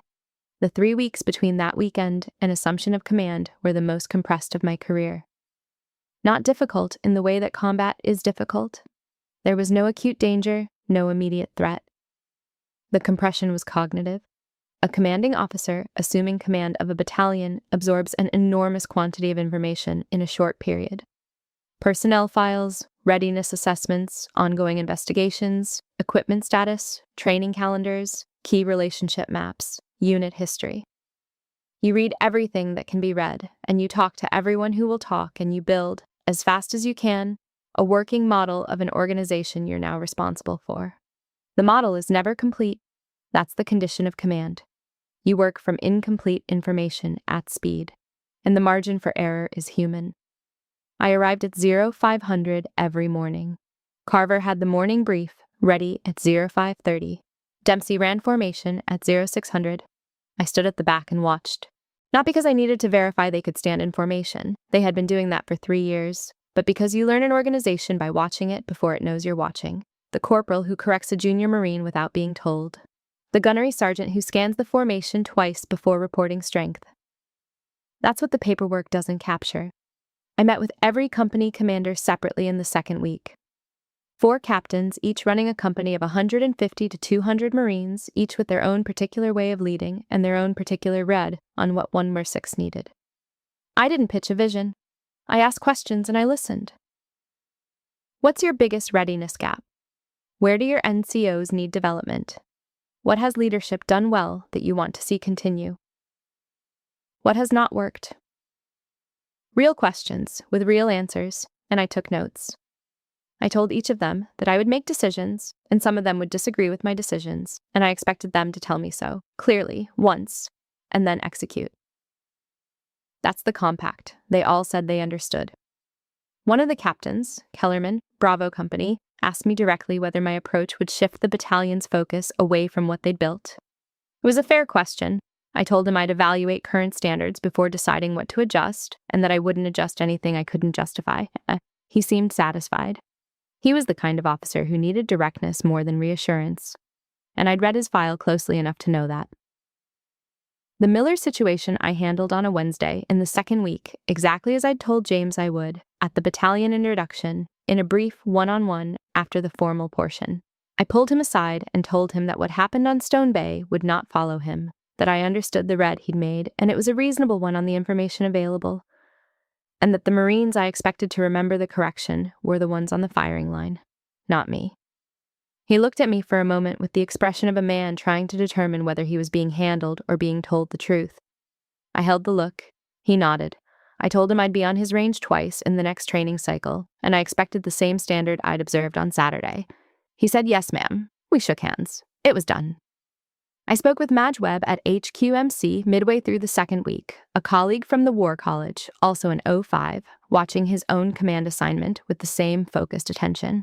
The 3 weeks between that weekend and assumption of command were the most compressed of my career. Not difficult in the way that combat is difficult. There was no acute danger, no immediate threat. The compression was cognitive. A commanding officer assuming command of a battalion absorbs an enormous quantity of information in a short period. Personnel files, readiness assessments, ongoing investigations, equipment status, training calendars, key relationship maps, unit history. You read everything that can be read, and you talk to everyone who will talk, and you build, as fast as you can, a working model of an organization you're now responsible for. The model is never complete. That's the condition of command. You work from incomplete information at speed, and the margin for error is human. I arrived at 0500 every morning. Carver had the morning brief ready at 0530. Dempsey ran formation at 0600. I stood at the back and watched. Not because I needed to verify they could stand in formation. They had been doing that for 3 years, but because you learn an organization by watching it before it knows you're watching. The corporal who corrects a junior Marine without being told. The gunnery sergeant who scans the formation twice before reporting strength. That's what the paperwork doesn't capture. I met with every company commander separately in the second week. 4 captains, each running a company of 150 to 200 Marines, each with their own particular way of leading and their own particular read on what 1-6 needed. I didn't pitch a vision. I asked questions and I listened. What's your biggest readiness gap? Where do your NCOs need development? What has leadership done well that you want to see continue? What has not worked? Real questions with real answers, and I took notes. I told each of them that I would make decisions, and some of them would disagree with my decisions, and I expected them to tell me so, clearly, once, and then execute. That's the compact. They all said they understood. One of the captains, Kellerman, Bravo Company, asked me directly whether my approach would shift the battalion's focus away from what they'd built. It was a fair question. I told him I'd evaluate current standards before deciding what to adjust, and that I wouldn't adjust anything I couldn't justify. He seemed satisfied. He was the kind of officer who needed directness more than reassurance, and I'd read his file closely enough to know that. The Miller situation I handled on a Wednesday in the second week, exactly as I'd told James I would, at the battalion introduction, in a brief one-on-one after the formal portion. I pulled him aside and told him that what happened on Stone Bay would not follow him, that I understood the read he'd made, and it was a reasonable one on the information available, and that the Marines I expected to remember the correction were the ones on the firing line, not me. He looked at me for a moment with the expression of a man trying to determine whether he was being handled or being told the truth. I held the look. He nodded. I told him I'd be on his range twice in the next training cycle, and I expected the same standard I'd observed on Saturday. He said, "Yes, ma'am." We shook hands. It was done. I spoke with Madge Webb at HQMC midway through the second week, a colleague from the War College, also an 05, watching his own command assignment with the same focused attention.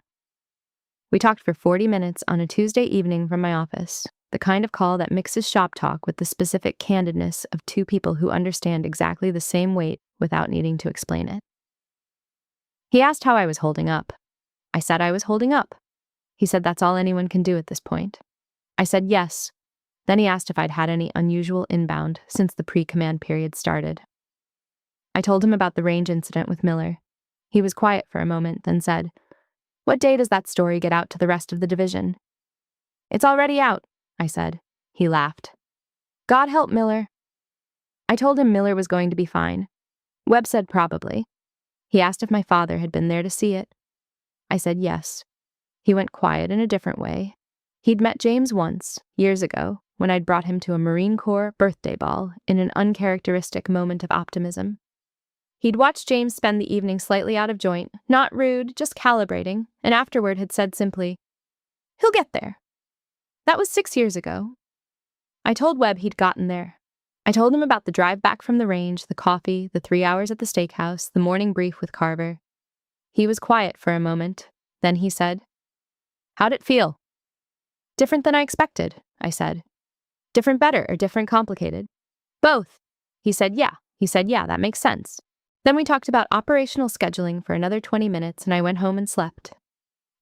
We talked for 40 minutes on a Tuesday evening from my office, the kind of call that mixes shop talk with the specific candidness of two people who understand exactly the same weight without needing to explain it. He asked how I was holding up. I said I was holding up. He said that's all anyone can do at this point. I said yes. Then he asked if I'd had any unusual inbound since the pre-command period started. I told him about the range incident with Miller. He was quiet for a moment, then said, "What day does that story get out to the rest of the division?" "It's already out," I said. He laughed. "God help Miller." I told him Miller was going to be fine. Webb said probably. He asked if my father had been there to see it. I said yes. He went quiet in a different way. He'd met James once, years ago, when I'd brought him to a Marine Corps birthday ball in an uncharacteristic moment of optimism. He'd watched James spend the evening slightly out of joint, not rude, just calibrating, and afterward had said simply, "He'll get there." That was 6 years ago. I told Webb he'd gotten there. I told him about the drive back from the range, the coffee, the 3 hours at the steakhouse, the morning brief with Carver. He was quiet for a moment. Then he said, "How'd it feel?" "Different than I expected," I said. "Different better or different complicated?" "Both." He said, yeah, that makes sense. Then we talked about operational scheduling for another 20 minutes, and I went home and slept.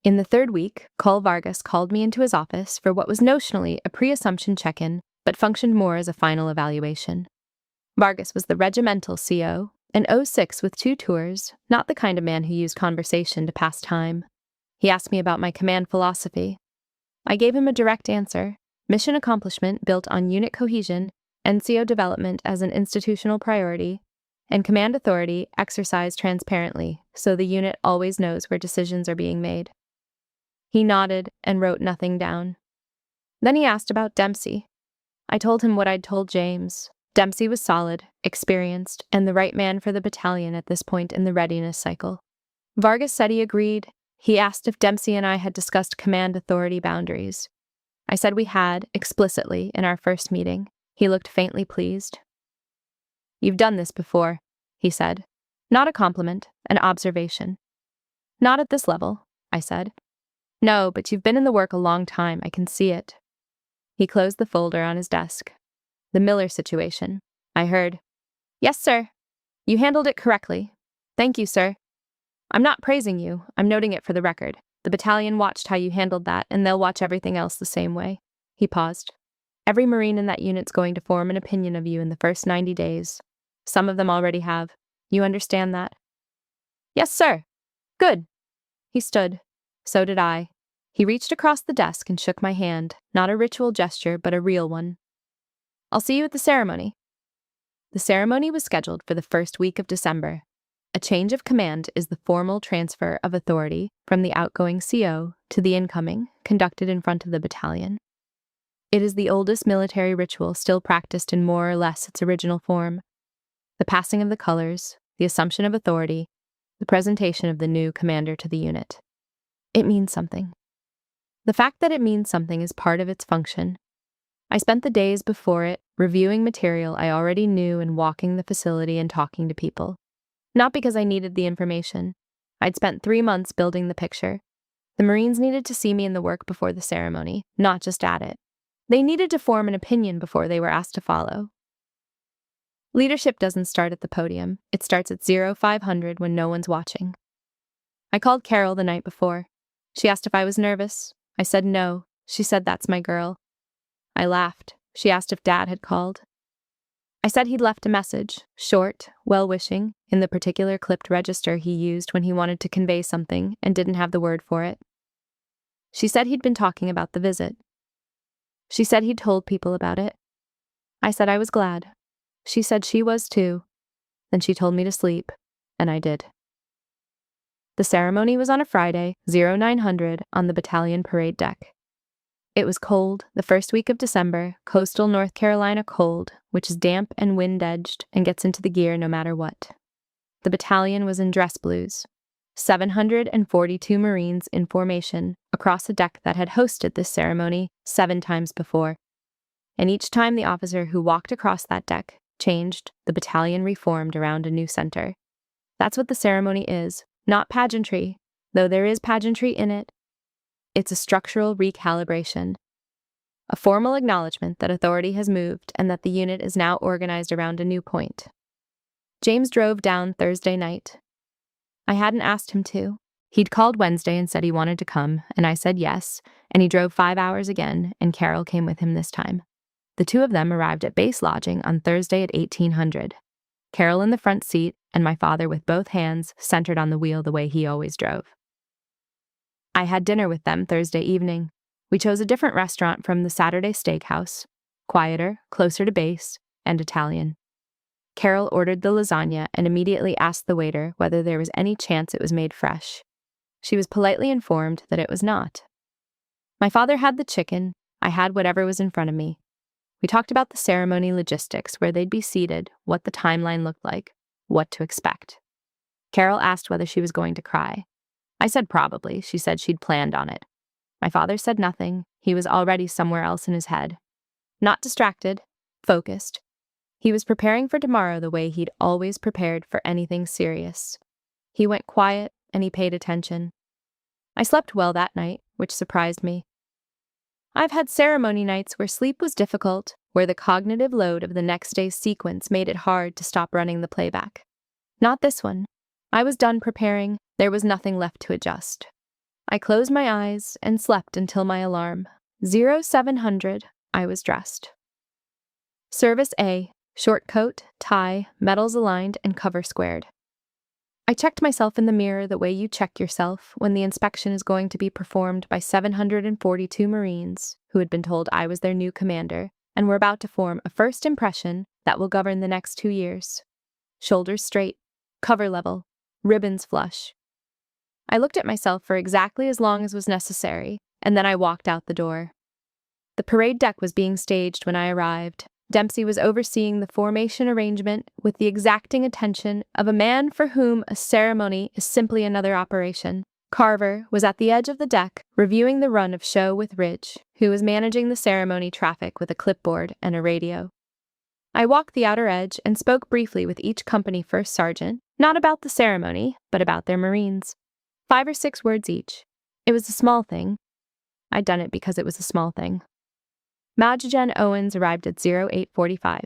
In the third week, Col Vargas called me into his office for what was notionally a pre-assumption check-in, but functioned more as a final evaluation. Vargas was the regimental CO, an 06 with 2 tours, not the kind of man who used conversation to pass time. He asked me about my command philosophy. I gave him a direct answer: mission accomplishment built on unit cohesion, NCO development as an institutional priority, and command authority exercised transparently so the unit always knows where decisions are being made. He nodded and wrote nothing down. Then he asked about Dempsey. I told him what I'd told James. Dempsey was solid, experienced, and the right man for the battalion at this point in the readiness cycle. Vargas said he agreed. He asked if Dempsey and I had discussed command authority boundaries. I said we had, explicitly, in our first meeting. He looked faintly pleased. "You've done this before," he said. Not a compliment, an observation. "Not at this level," I said. "No, but you've been in the work a long time, I can see it." He closed the folder on his desk. "The Miller situation," I heard. "Yes, sir. You handled it correctly. Thank you, sir. I'm not praising you, I'm noting it for the record. The battalion watched how you handled that, and they'll watch everything else the same way." He paused. "Every Marine in that unit's going to form an opinion of you in the first 90 days. Some of them already have. You understand that?" "Yes, sir." "Good." He stood. So did I. He reached across the desk and shook my hand, not a ritual gesture, but a real one. "I'll see you at the ceremony." The ceremony was scheduled for the first week of December. A change of command is the formal transfer of authority from the outgoing CO to the incoming, conducted in front of the battalion. It is the oldest military ritual still practiced in more or less its original form. The passing of the colors, the assumption of authority, the presentation of the new commander to the unit. It means something. The fact that it means something is part of its function. I spent the days before it reviewing material I already knew and walking the facility and talking to people. Not because I needed the information. I'd spent 3 months building the picture. The Marines needed to see me in the work before the ceremony, not just at it. They needed to form an opinion before they were asked to follow. Leadership doesn't start at the podium. It starts at 0500 when no one's watching. I called Carol the night before. She asked if I was nervous. I said no. She said that's my girl. I laughed. She asked if Dad had called. I said he'd left a message, short, well-wishing, in the particular clipped register he used when he wanted to convey something and didn't have the word for it. She said he'd been talking about the visit. She said he'd told people about it. I said I was glad. She said she was too. Then she told me to sleep, and I did. The ceremony was on a Friday, 0900, on the battalion parade deck. It was cold, the first week of December, coastal North Carolina cold, which is damp and wind-edged and gets into the gear no matter what. The battalion was in dress blues. 742 Marines in formation across a deck that had hosted this ceremony 7 times before. And each time the officer who walked across that deck changed, the battalion reformed around a new center. That's what the ceremony is, not pageantry, though there is pageantry in it. It's a structural recalibration, a formal acknowledgement that authority has moved and that the unit is now organized around a new point. James drove down Thursday night. I hadn't asked him to. He'd called Wednesday and said he wanted to come, and I said yes, and he drove 5 hours again, and Carol came with him this time. The two of them arrived at base lodging on Thursday at 1800. Carol in the front seat, and my father with both hands centered on the wheel the way he always drove. I had dinner with them Thursday evening. We chose a different restaurant from the Saturday Steakhouse, quieter, closer to base, and Italian. Carol ordered the lasagna and immediately asked the waiter whether there was any chance it was made fresh. She was politely informed that it was not. My father had the chicken. I had whatever was in front of me. We talked about the ceremony logistics, where they'd be seated, what the timeline looked like, what to expect. Carol asked whether she was going to cry. I said probably. She said she'd planned on it. My father said nothing. He was already somewhere else in his head. Not distracted, focused. He was preparing for tomorrow the way he'd always prepared for anything serious. He went quiet and he paid attention. I slept well that night, which surprised me. I've had ceremony nights where sleep was difficult, where the cognitive load of the next day's sequence made it hard to stop running the playback. Not this one. I was done preparing. There was nothing left to adjust. I closed my eyes and slept until my alarm. 0700, I was dressed. Service A, short coat, tie, medals aligned, and cover squared. I checked myself in the mirror the way you check yourself when the inspection is going to be performed by 742 Marines who had been told I was their new commander and were about to form a first impression that will govern the next 2 years. Shoulders straight, cover level, ribbons flush. I looked at myself for exactly as long as was necessary, and then I walked out the door. The parade deck was being staged when I arrived. Dempsey was overseeing the formation arrangement with the exacting attention of a man for whom a ceremony is simply another operation. Carver was at the edge of the deck, reviewing the run of show with Ridge, who was managing the ceremony traffic with a clipboard and a radio. I walked the outer edge and spoke briefly with each company first sergeant, not about the ceremony, but about their Marines. 5 or 6 words each. It was a small thing. I'd done it because it was a small thing. Major Owens arrived at 0845.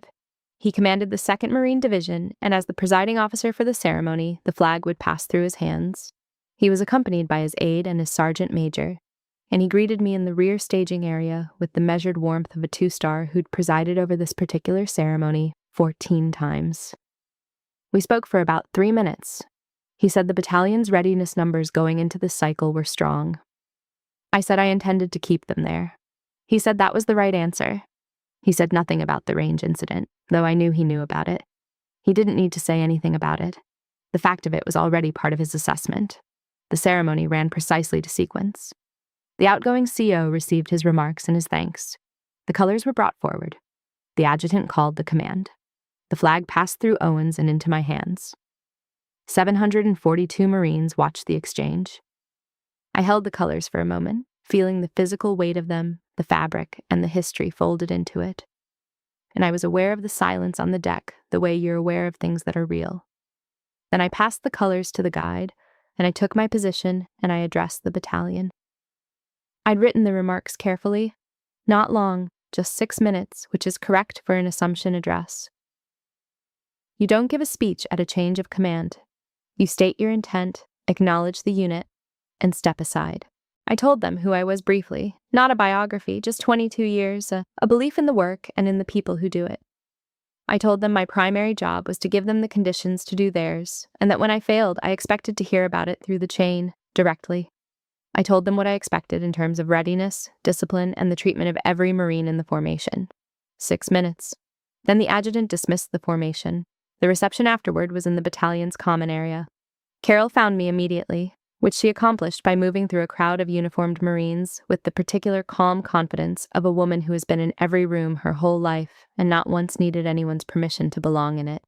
He commanded the 2nd Marine Division, and as the presiding officer for the ceremony, the flag would pass through his hands. He was accompanied by his aide and his sergeant major, and he greeted me in the rear staging area with the measured warmth of a 2-star who'd presided over this particular ceremony 14 times. We spoke for about 3 minutes. He said the battalion's readiness numbers going into this cycle were strong. I said I intended to keep them there. He said that was the right answer. He said nothing about the range incident, though I knew he knew about it. He didn't need to say anything about it. The fact of it was already part of his assessment. The ceremony ran precisely to sequence. The outgoing CO received his remarks and his thanks. The colors were brought forward. The adjutant called the command. The flag passed through Owens and into my hands. 742 Marines watched the exchange. I held the colors for a moment, feeling the physical weight of them, the fabric, and the history folded into it. And I was aware of the silence on the deck, the way you're aware of things that are real. Then I passed the colors to the guide, and I took my position, and I addressed the battalion. I'd written the remarks carefully. Not long, just 6 minutes, which is correct for an assumption address. You don't give a speech at a change of command. You state your intent, acknowledge the unit, and step aside. I told them who I was briefly, not a biography, just 22 years, a belief in the work and in the people who do it. I told them my primary job was to give them the conditions to do theirs, and that when I failed, I expected to hear about it through the chain, directly. I told them what I expected in terms of readiness, discipline, and the treatment of every Marine in the formation. 6 minutes. Then the adjutant dismissed the formation. The reception afterward was in the battalion's common area. Carol found me immediately, which she accomplished by moving through a crowd of uniformed Marines with the particular calm confidence of a woman who has been in every room her whole life and not once needed anyone's permission to belong in it.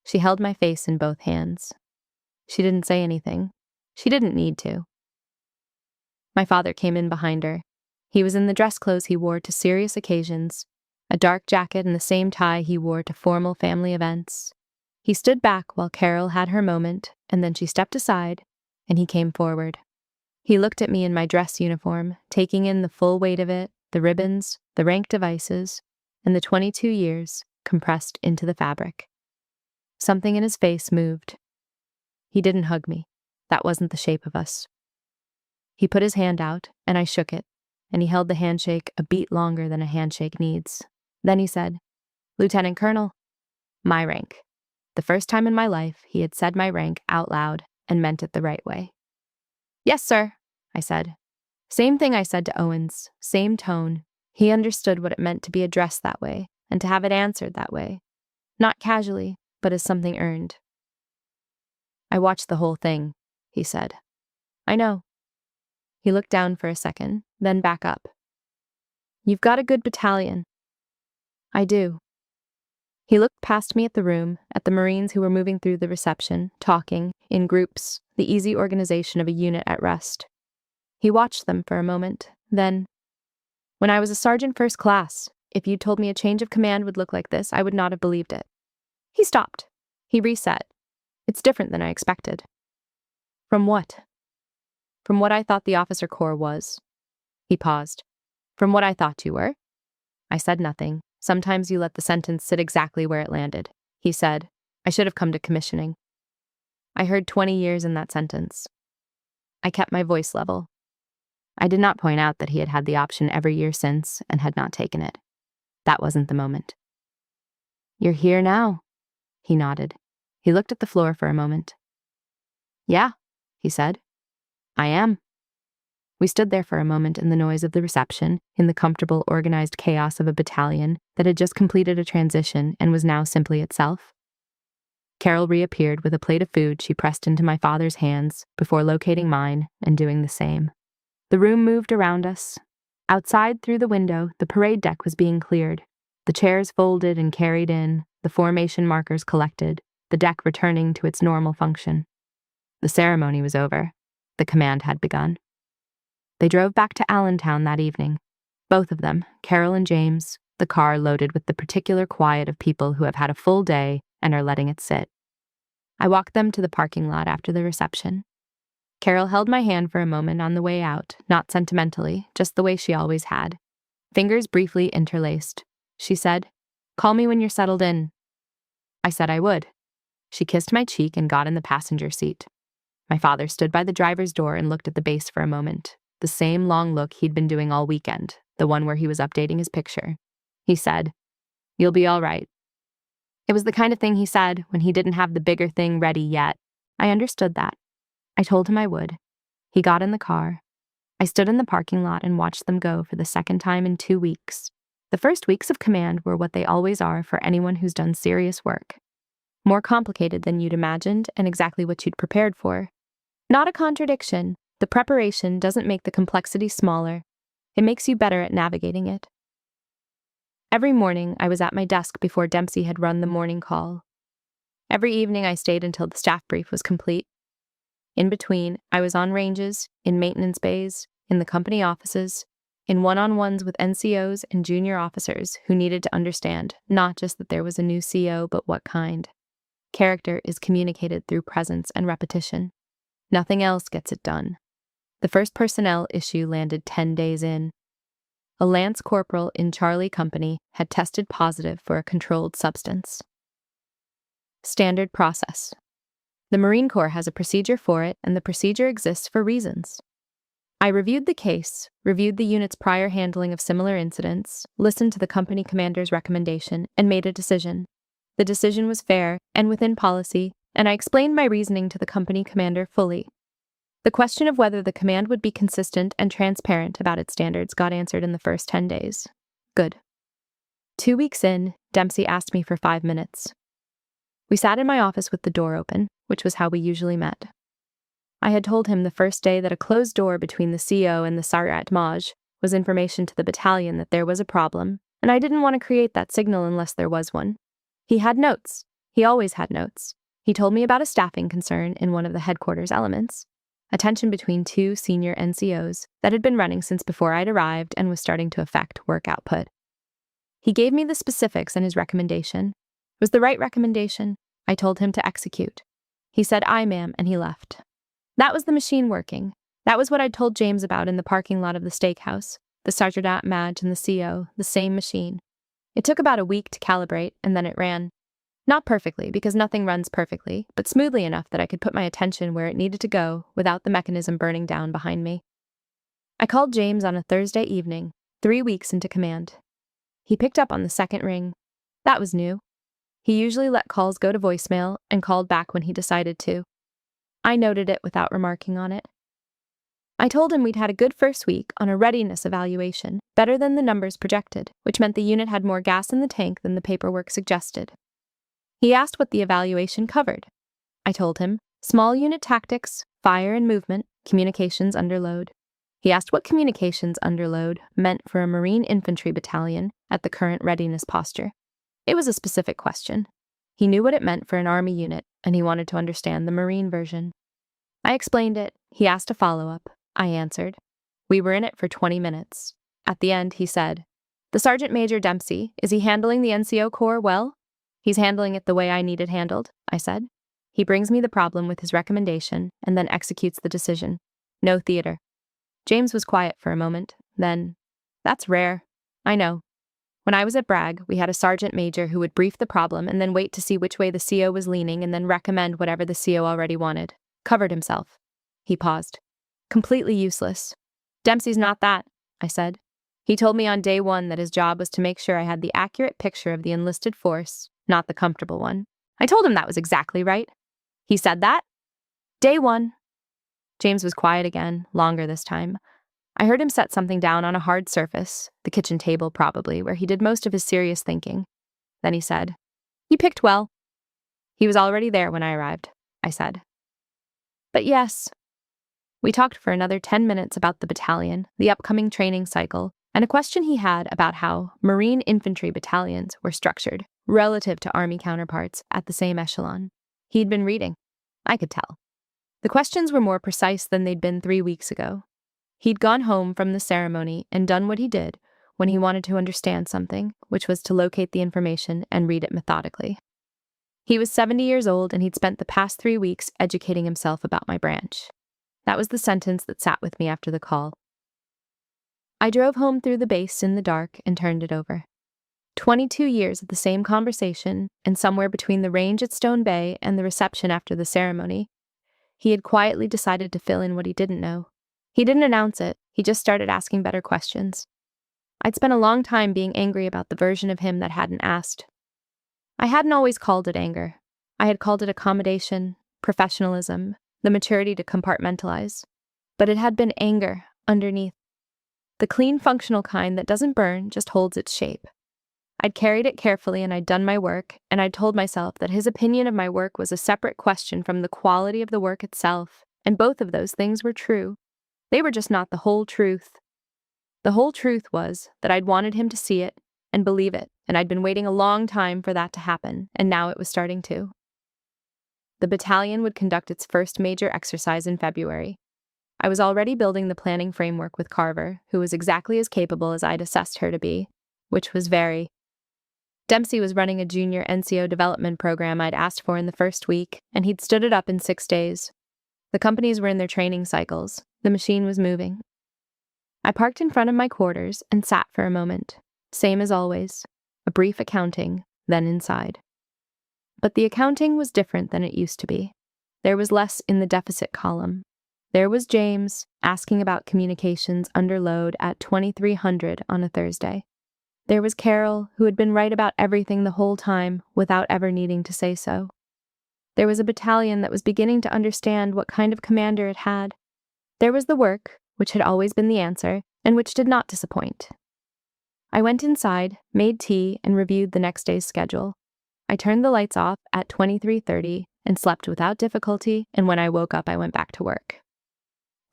She held my face in both hands. She didn't say anything. She didn't need to. My father came in behind her. He was in the dress clothes he wore to serious occasions, a dark jacket and the same tie he wore to formal family events. He stood back while Carol had her moment, and then she stepped aside, and he came forward. He looked at me in my dress uniform, taking in the full weight of it, the ribbons, the rank devices, and the 22 years compressed into the fabric. Something in his face moved. He didn't hug me. That wasn't the shape of us. He put his hand out, and I shook it, and he held the handshake a beat longer than a handshake needs. Then he said, "Lieutenant Colonel." My rank. The first time in my life he had said my rank out loud and meant it the right way. "Yes, sir," I said. Same thing I said to Owens, same tone. He understood what it meant to be addressed that way and to have it answered that way. Not casually, but as something earned. "I watched the whole thing," he said. "I know." He looked down for a second, then back up. "You've got a good battalion." "I do." He looked past me at the room, at the Marines who were moving through the reception, talking, in groups, the easy organization of a unit at rest. He watched them for a moment, then, "When I was a sergeant first class, if you'd told me a change of command would look like this, I would not have believed it." He stopped. He reset. "It's different than I expected." "From what?" "From what I thought the officer corps was." He paused. "From what I thought you were?" I said nothing. Sometimes you let the sentence sit exactly where it landed. He said, "I should have come to commissioning." I heard 20 years in that sentence. I kept my voice level. I did not point out that he had had the option every year since and had not taken it. That wasn't the moment. "You're here now." He nodded. He looked at the floor for a moment. "Yeah," he said. "I am." We stood there for a moment in the noise of the reception, in the comfortable, organized chaos of a battalion that had just completed a transition and was now simply itself. Carol reappeared with a plate of food she pressed into my father's hands before locating mine and doing the same. The room moved around us. Outside, through the window, the parade deck was being cleared. The chairs folded and carried in, the formation markers collected, the deck returning to its normal function. The ceremony was over. The command had begun. They drove back to Allentown that evening. Both of them, Carol and James, the car loaded with the particular quiet of people who have had a full day and are letting it sit. I walked them to the parking lot after the reception. Carol held my hand for a moment on the way out, not sentimentally, just the way she always had. Fingers briefly interlaced. She said, "Call me when you're settled in." I said I would. She kissed my cheek and got in the passenger seat. My father stood by the driver's door and looked at the base for a moment. The same long look he'd been doing all weekend, the one where he was updating his picture. He said, "You'll be all right." It was the kind of thing he said when he didn't have the bigger thing ready yet. I understood that. I told him I would. He got in the car. I stood in the parking lot and watched them go for the second time in 2 weeks. The first weeks of command were what they always are for anyone who's done serious work. More complicated than you'd imagined and exactly what you'd prepared for. Not a contradiction. The preparation doesn't make the complexity smaller. It makes you better at navigating it. Every morning, I was at my desk before Dempsey had run the morning call. Every evening, I stayed until the staff brief was complete. In between, I was on ranges, in maintenance bays, in the company offices, in one-on-ones with NCOs and junior officers who needed to understand not just that there was a new CO, but what kind. Character is communicated through presence and repetition. Nothing else gets it done. The first personnel issue landed 10 days in. A lance corporal in Charlie Company had tested positive for a controlled substance. Standard process. The Marine Corps has a procedure for it, and the procedure exists for reasons. I reviewed the case, reviewed the unit's prior handling of similar incidents, listened to the company commander's recommendation, and made a decision. The decision was fair and within policy, and I explained my reasoning to the company commander fully. The question of whether the command would be consistent and transparent about its standards got answered in the first 10 days. Good. 2 weeks in, Dempsey asked me for 5 minutes. We sat in my office with the door open, which was how we usually met. I had told him the first day that a closed door between the CO and the Sarat Maj was information to the battalion that there was a problem, and I didn't want to create that signal unless there was one. He had notes. He always had notes. He told me about a staffing concern in one of the headquarters elements, a tension between 2 senior NCOs that had been running since before I'd arrived and was starting to affect work output. He gave me the specifics and his recommendation. It was the right recommendation. I told him to execute. He said, "Aye, ma'am," and he left. That was the machine working. That was what I'd told James about in the parking lot of the steakhouse. The Sergeant Madge and the CO, the same machine. It took about a week to calibrate, and then it ran. Not perfectly, because nothing runs perfectly, but smoothly enough that I could put my attention where it needed to go without the mechanism burning down behind me. I called James on a Thursday evening, 3 weeks into command. He picked up on the second ring. That was new. He usually let calls go to voicemail and called back when he decided to. I noted it without remarking on it. I told him we'd had a good first week on a readiness evaluation, better than the numbers projected, which meant the unit had more gas in the tank than the paperwork suggested. He asked what the evaluation covered. I told him, small unit tactics, fire and movement, communications under load. He asked what communications under load meant for a Marine infantry battalion at the current readiness posture. It was a specific question. He knew what it meant for an Army unit, and he wanted to understand the Marine version. I explained it. He asked a follow-up. I answered. We were in it for 20 minutes. At the end, he said, "The Sergeant Major Dempsey, is he handling the NCO Corps well?" "He's handling it the way I need it handled," I said. "He brings me the problem with his recommendation and then executes the decision. No theater." James was quiet for a moment. Then, "That's rare." "I know. When I was at Bragg, we had a sergeant major who would brief the problem and then wait to see which way the CO was leaning and then recommend whatever the CO already wanted. Covered himself." He paused. "Completely useless." "Dempsey's not that," I said. "He told me on day 1 that his job was to make sure I had the accurate picture of the enlisted force, not the comfortable one. I told him that was exactly right." "He said that?" "Day 1. James was quiet again, longer this time. I heard him set something down on a hard surface, the kitchen table probably, where he did most of his serious thinking. Then he said, "You picked well." "He was already there when I arrived," I said. "But yes." We talked for another 10 minutes about the battalion, the upcoming training cycle, and a question he had about how Marine infantry battalions were structured relative to Army counterparts at the same echelon. He'd been reading. I could tell. The questions were more precise than they'd been 3 weeks ago. He'd gone home from the ceremony and done what he did when he wanted to understand something, which was to locate the information and read it methodically. He was 70 years old, and he'd spent the past 3 weeks educating himself about my branch. That was the sentence that sat with me after the call. I drove home through the base in the dark and turned it over. 22 years of the same conversation, and somewhere between the range at Stone Bay and the reception after the ceremony, he had quietly decided to fill in what he didn't know. He didn't announce it, he just started asking better questions. I'd spent a long time being angry about the version of him that hadn't asked. I hadn't always called it anger. I had called it accommodation, professionalism, the maturity to compartmentalize. But it had been anger underneath. The clean, functional kind that doesn't burn, just holds its shape. I'd carried it carefully and I'd done my work, and I'd told myself that his opinion of my work was a separate question from the quality of the work itself, and both of those things were true. They were just not the whole truth. The whole truth was that I'd wanted him to see it and believe it, and I'd been waiting a long time for that to happen, and now it was starting to. The battalion would conduct its first major exercise in February. I was already building the planning framework with Carver, who was exactly as capable as I'd assessed her to be, which was very. Dempsey was running a junior NCO development program I'd asked for in the first week, and he'd stood it up in 6 days. The companies were in their training cycles. The machine was moving. I parked in front of my quarters and sat for a moment. Same as always. A brief accounting, then inside. But the accounting was different than it used to be. There was less in the deficit column. There was James asking about communications under load at 2300 on a Thursday. There was Carol, who had been right about everything the whole time without ever needing to say so. There was a battalion that was beginning to understand what kind of commander it had. There was the work, which had always been the answer, and which did not disappoint. I went inside, made tea, and reviewed the next day's schedule. I turned the lights off at 23:30 and slept without difficulty, and when I woke up, I went back to work.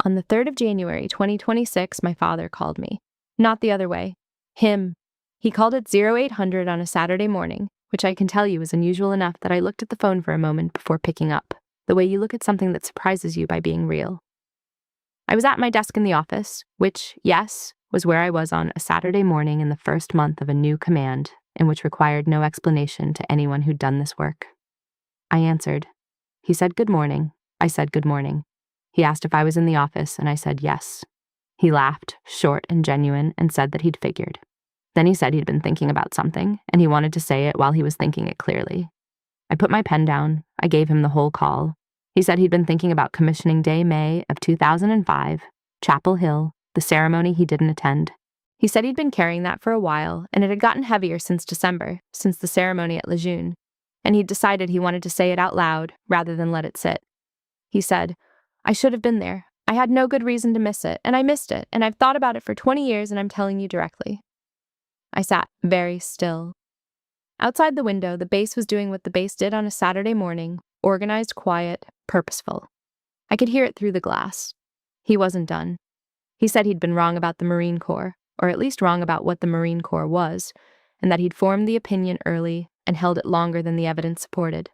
On the 3rd of January, 2026, my father called me. Not the other way. Him. He called at 0800 on a Saturday morning, which I can tell you is unusual enough that I looked at the phone for a moment before picking up, the way you look at something that surprises you by being real. I was at my desk in the office, which, yes, was where I was on a Saturday morning in the first month of a new command, and which required no explanation to anyone who'd done this work. I answered. He said good morning. I said good morning. He asked if I was in the office, and I said yes. He laughed, short and genuine, and said that he'd figured. Then he said he'd been thinking about something, and he wanted to say it while he was thinking it clearly. I put my pen down. I gave him the whole call. He said he'd been thinking about commissioning day May of 2005, Chapel Hill, the ceremony he didn't attend. He said he'd been carrying that for a while, and it had gotten heavier since December, since the ceremony at Lejeune, and he'd decided he wanted to say it out loud rather than let it sit. He said, I should have been there. I had no good reason to miss it, and I missed it, and I've thought about it for 20 years, and I'm telling you directly. I sat very still. Outside the window, the base was doing what the base did on a Saturday morning, organized, quiet, purposeful. I could hear it through the glass. He wasn't done. He said he'd been wrong about the Marine Corps, or at least wrong about what the Marine Corps was, and that he'd formed the opinion early and held it longer than the evidence supported.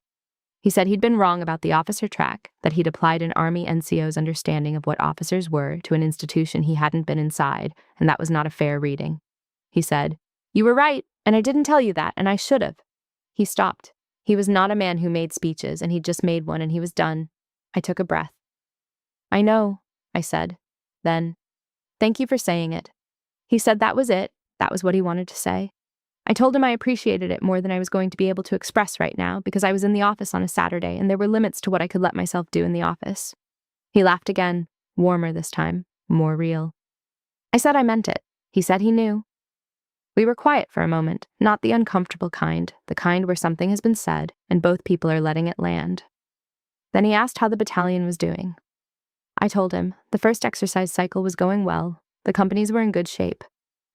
He said he'd been wrong about the officer track, that he'd applied an Army NCO's understanding of what officers were to an institution he hadn't been inside, and that was not a fair reading. He said, You were right, and I didn't tell you that, and I should have. He stopped. He was not a man who made speeches, and he'd just made one, and he was done. I took a breath. I know, I said. Then, thank you for saying it. He said that was it. That was what he wanted to say. I told him I appreciated it more than I was going to be able to express right now because I was in the office on a Saturday and there were limits to what I could let myself do in the office. He laughed again, warmer this time, more real. I said I meant it. He said he knew. We were quiet for a moment, not the uncomfortable kind, the kind where something has been said and both people are letting it land. Then he asked how the battalion was doing. I told him the first exercise cycle was going well, the companies were in good shape.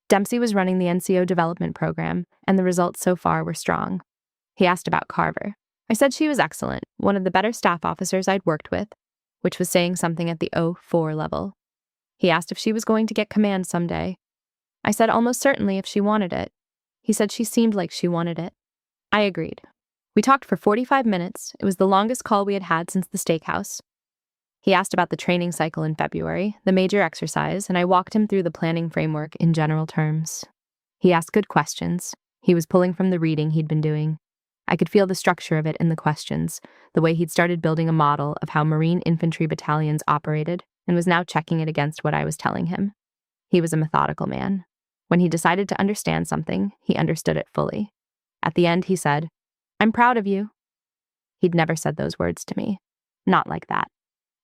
Dempsey was running the NCO development program, and the results so far were strong. He asked about Carver. I said she was excellent, one of the better staff officers I'd worked with, which was saying something at the 04 level. He asked if she was going to get command someday. I said almost certainly if she wanted it. He said she seemed like she wanted it. I agreed. We talked for 45 minutes. It was the longest call we had had since the steakhouse. He asked about the training cycle in February, the major exercise, and I walked him through the planning framework in general terms. He asked good questions. He was pulling from the reading he'd been doing. I could feel the structure of it in the questions, the way he'd started building a model of how Marine infantry battalions operated, and was now checking it against what I was telling him. He was a methodical man. When he decided to understand something, he understood it fully. At the end, he said, I'm proud of you. He'd never said those words to me. Not like that.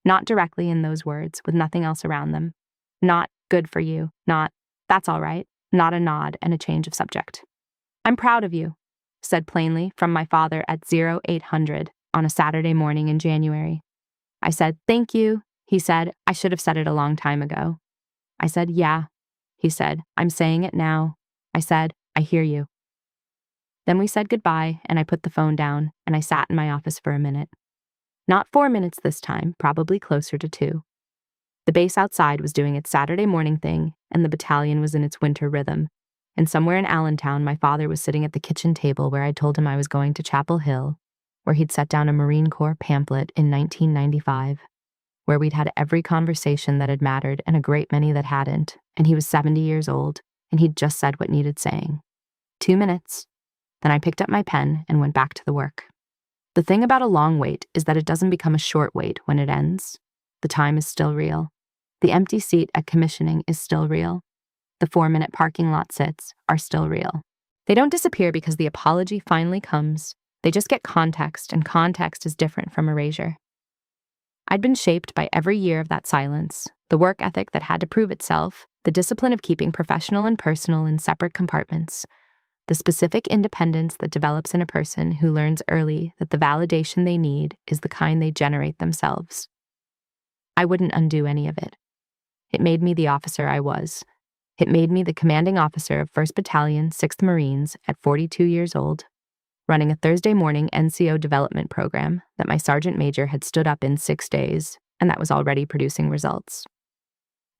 Not directly in those words, with nothing else around them. Not good for you. Not, that's all right. Not a nod and a change of subject. I'm proud of you, said plainly from my father at 0800 on a Saturday morning in January. I said, thank you. He said, I should have said it a long time ago. I said, yeah. He said, I'm saying it now. I said, I hear you. Then we said goodbye, and I put the phone down, and I sat in my office for a minute. Not 4 minutes this time, probably closer to 2. The base outside was doing its Saturday morning thing, and the battalion was in its winter rhythm. And somewhere in Allentown, my father was sitting at the kitchen table where I told him I was going to Chapel Hill, where he'd set down a Marine Corps pamphlet in 1995, where we'd had every conversation that had mattered and a great many that hadn't, and he was 70 years old, and he'd just said what needed saying. 2 minutes. Then I picked up my pen and went back to the work. The thing about a long wait is that it doesn't become a short wait when it ends. The time is still real. The empty seat at commissioning is still real. The 4-minute parking lot sits are still real. They don't disappear because the apology finally comes, They just get context, and context is different from erasure. I'd been shaped by every year of that silence, the work ethic that had to prove itself, the discipline of keeping professional and personal in separate compartments, the specific independence that develops in a person who learns early that the validation they need is the kind they generate themselves. I wouldn't undo any of it. It made me the officer I was. It made me the commanding officer of 1st Battalion, 6th Marines at 42 years old, running a Thursday morning NCO development program that my sergeant major had stood up in 6 days and that was already producing results.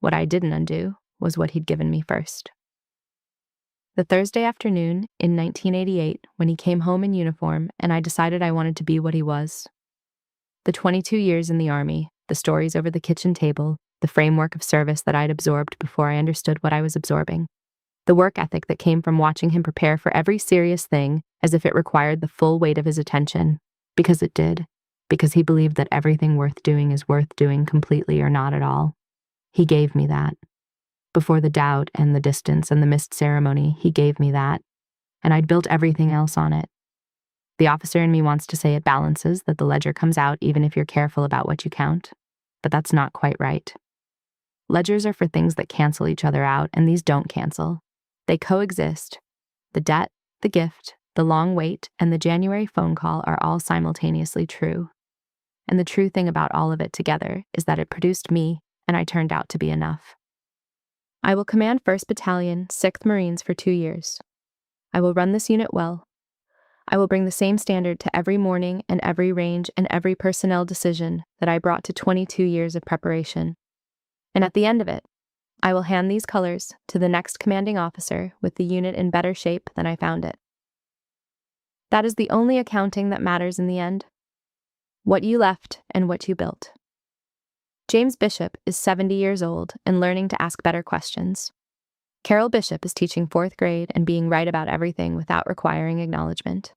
What I didn't undo was what he'd given me first. The Thursday afternoon in 1988, when he came home in uniform and I decided I wanted to be what he was. The 22 years in the Army, the stories over the kitchen table, the framework of service that I'd absorbed before I understood what I was absorbing. The work ethic that came from watching him prepare for every serious thing as if it required the full weight of his attention, because it did, because he believed that everything worth doing is worth doing completely or not at all. He gave me that. Before the doubt and the distance and the missed ceremony, he gave me that, and I'd built everything else on it. The officer in me wants to say it balances, that the ledger comes out even if you're careful about what you count, but that's not quite right. Ledgers are for things that cancel each other out, and these don't cancel. They coexist. The debt, the gift, the long wait, and the January phone call are all simultaneously true. And the true thing about all of it together is that it produced me, and I turned out to be enough. I will command 1st Battalion, 6th Marines for 2 years. I will run this unit well. I will bring the same standard to every morning and every range and every personnel decision that I brought to 22 years of preparation. And at the end of it, I will hand these colors to the next commanding officer with the unit in better shape than I found it. That is the only accounting that matters in the end. What you left and what you built. James Bishop is 70 years old and learning to ask better questions. Carol Bishop is teaching 4th grade and being right about everything without requiring acknowledgement.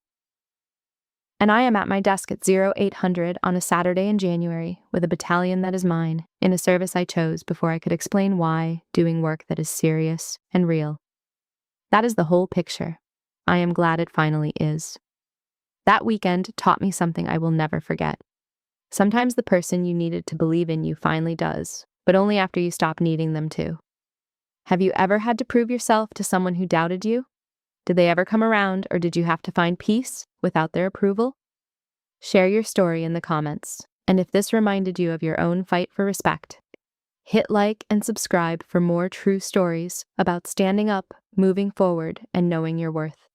And I am at my desk at 0800 on a Saturday in January with a battalion that is mine, in a service I chose before I could explain why, doing work that is serious and real. That is the whole picture. I am glad it finally is. That weekend taught me something I will never forget. Sometimes the person you needed to believe in you finally does, but only after you stop needing them to. Have you ever had to prove yourself to someone who doubted you? Did they ever come around, or did you have to find peace without their approval? Share your story in the comments, and if this reminded you of your own fight for respect, hit like and subscribe for more true stories about standing up, moving forward, and knowing your worth.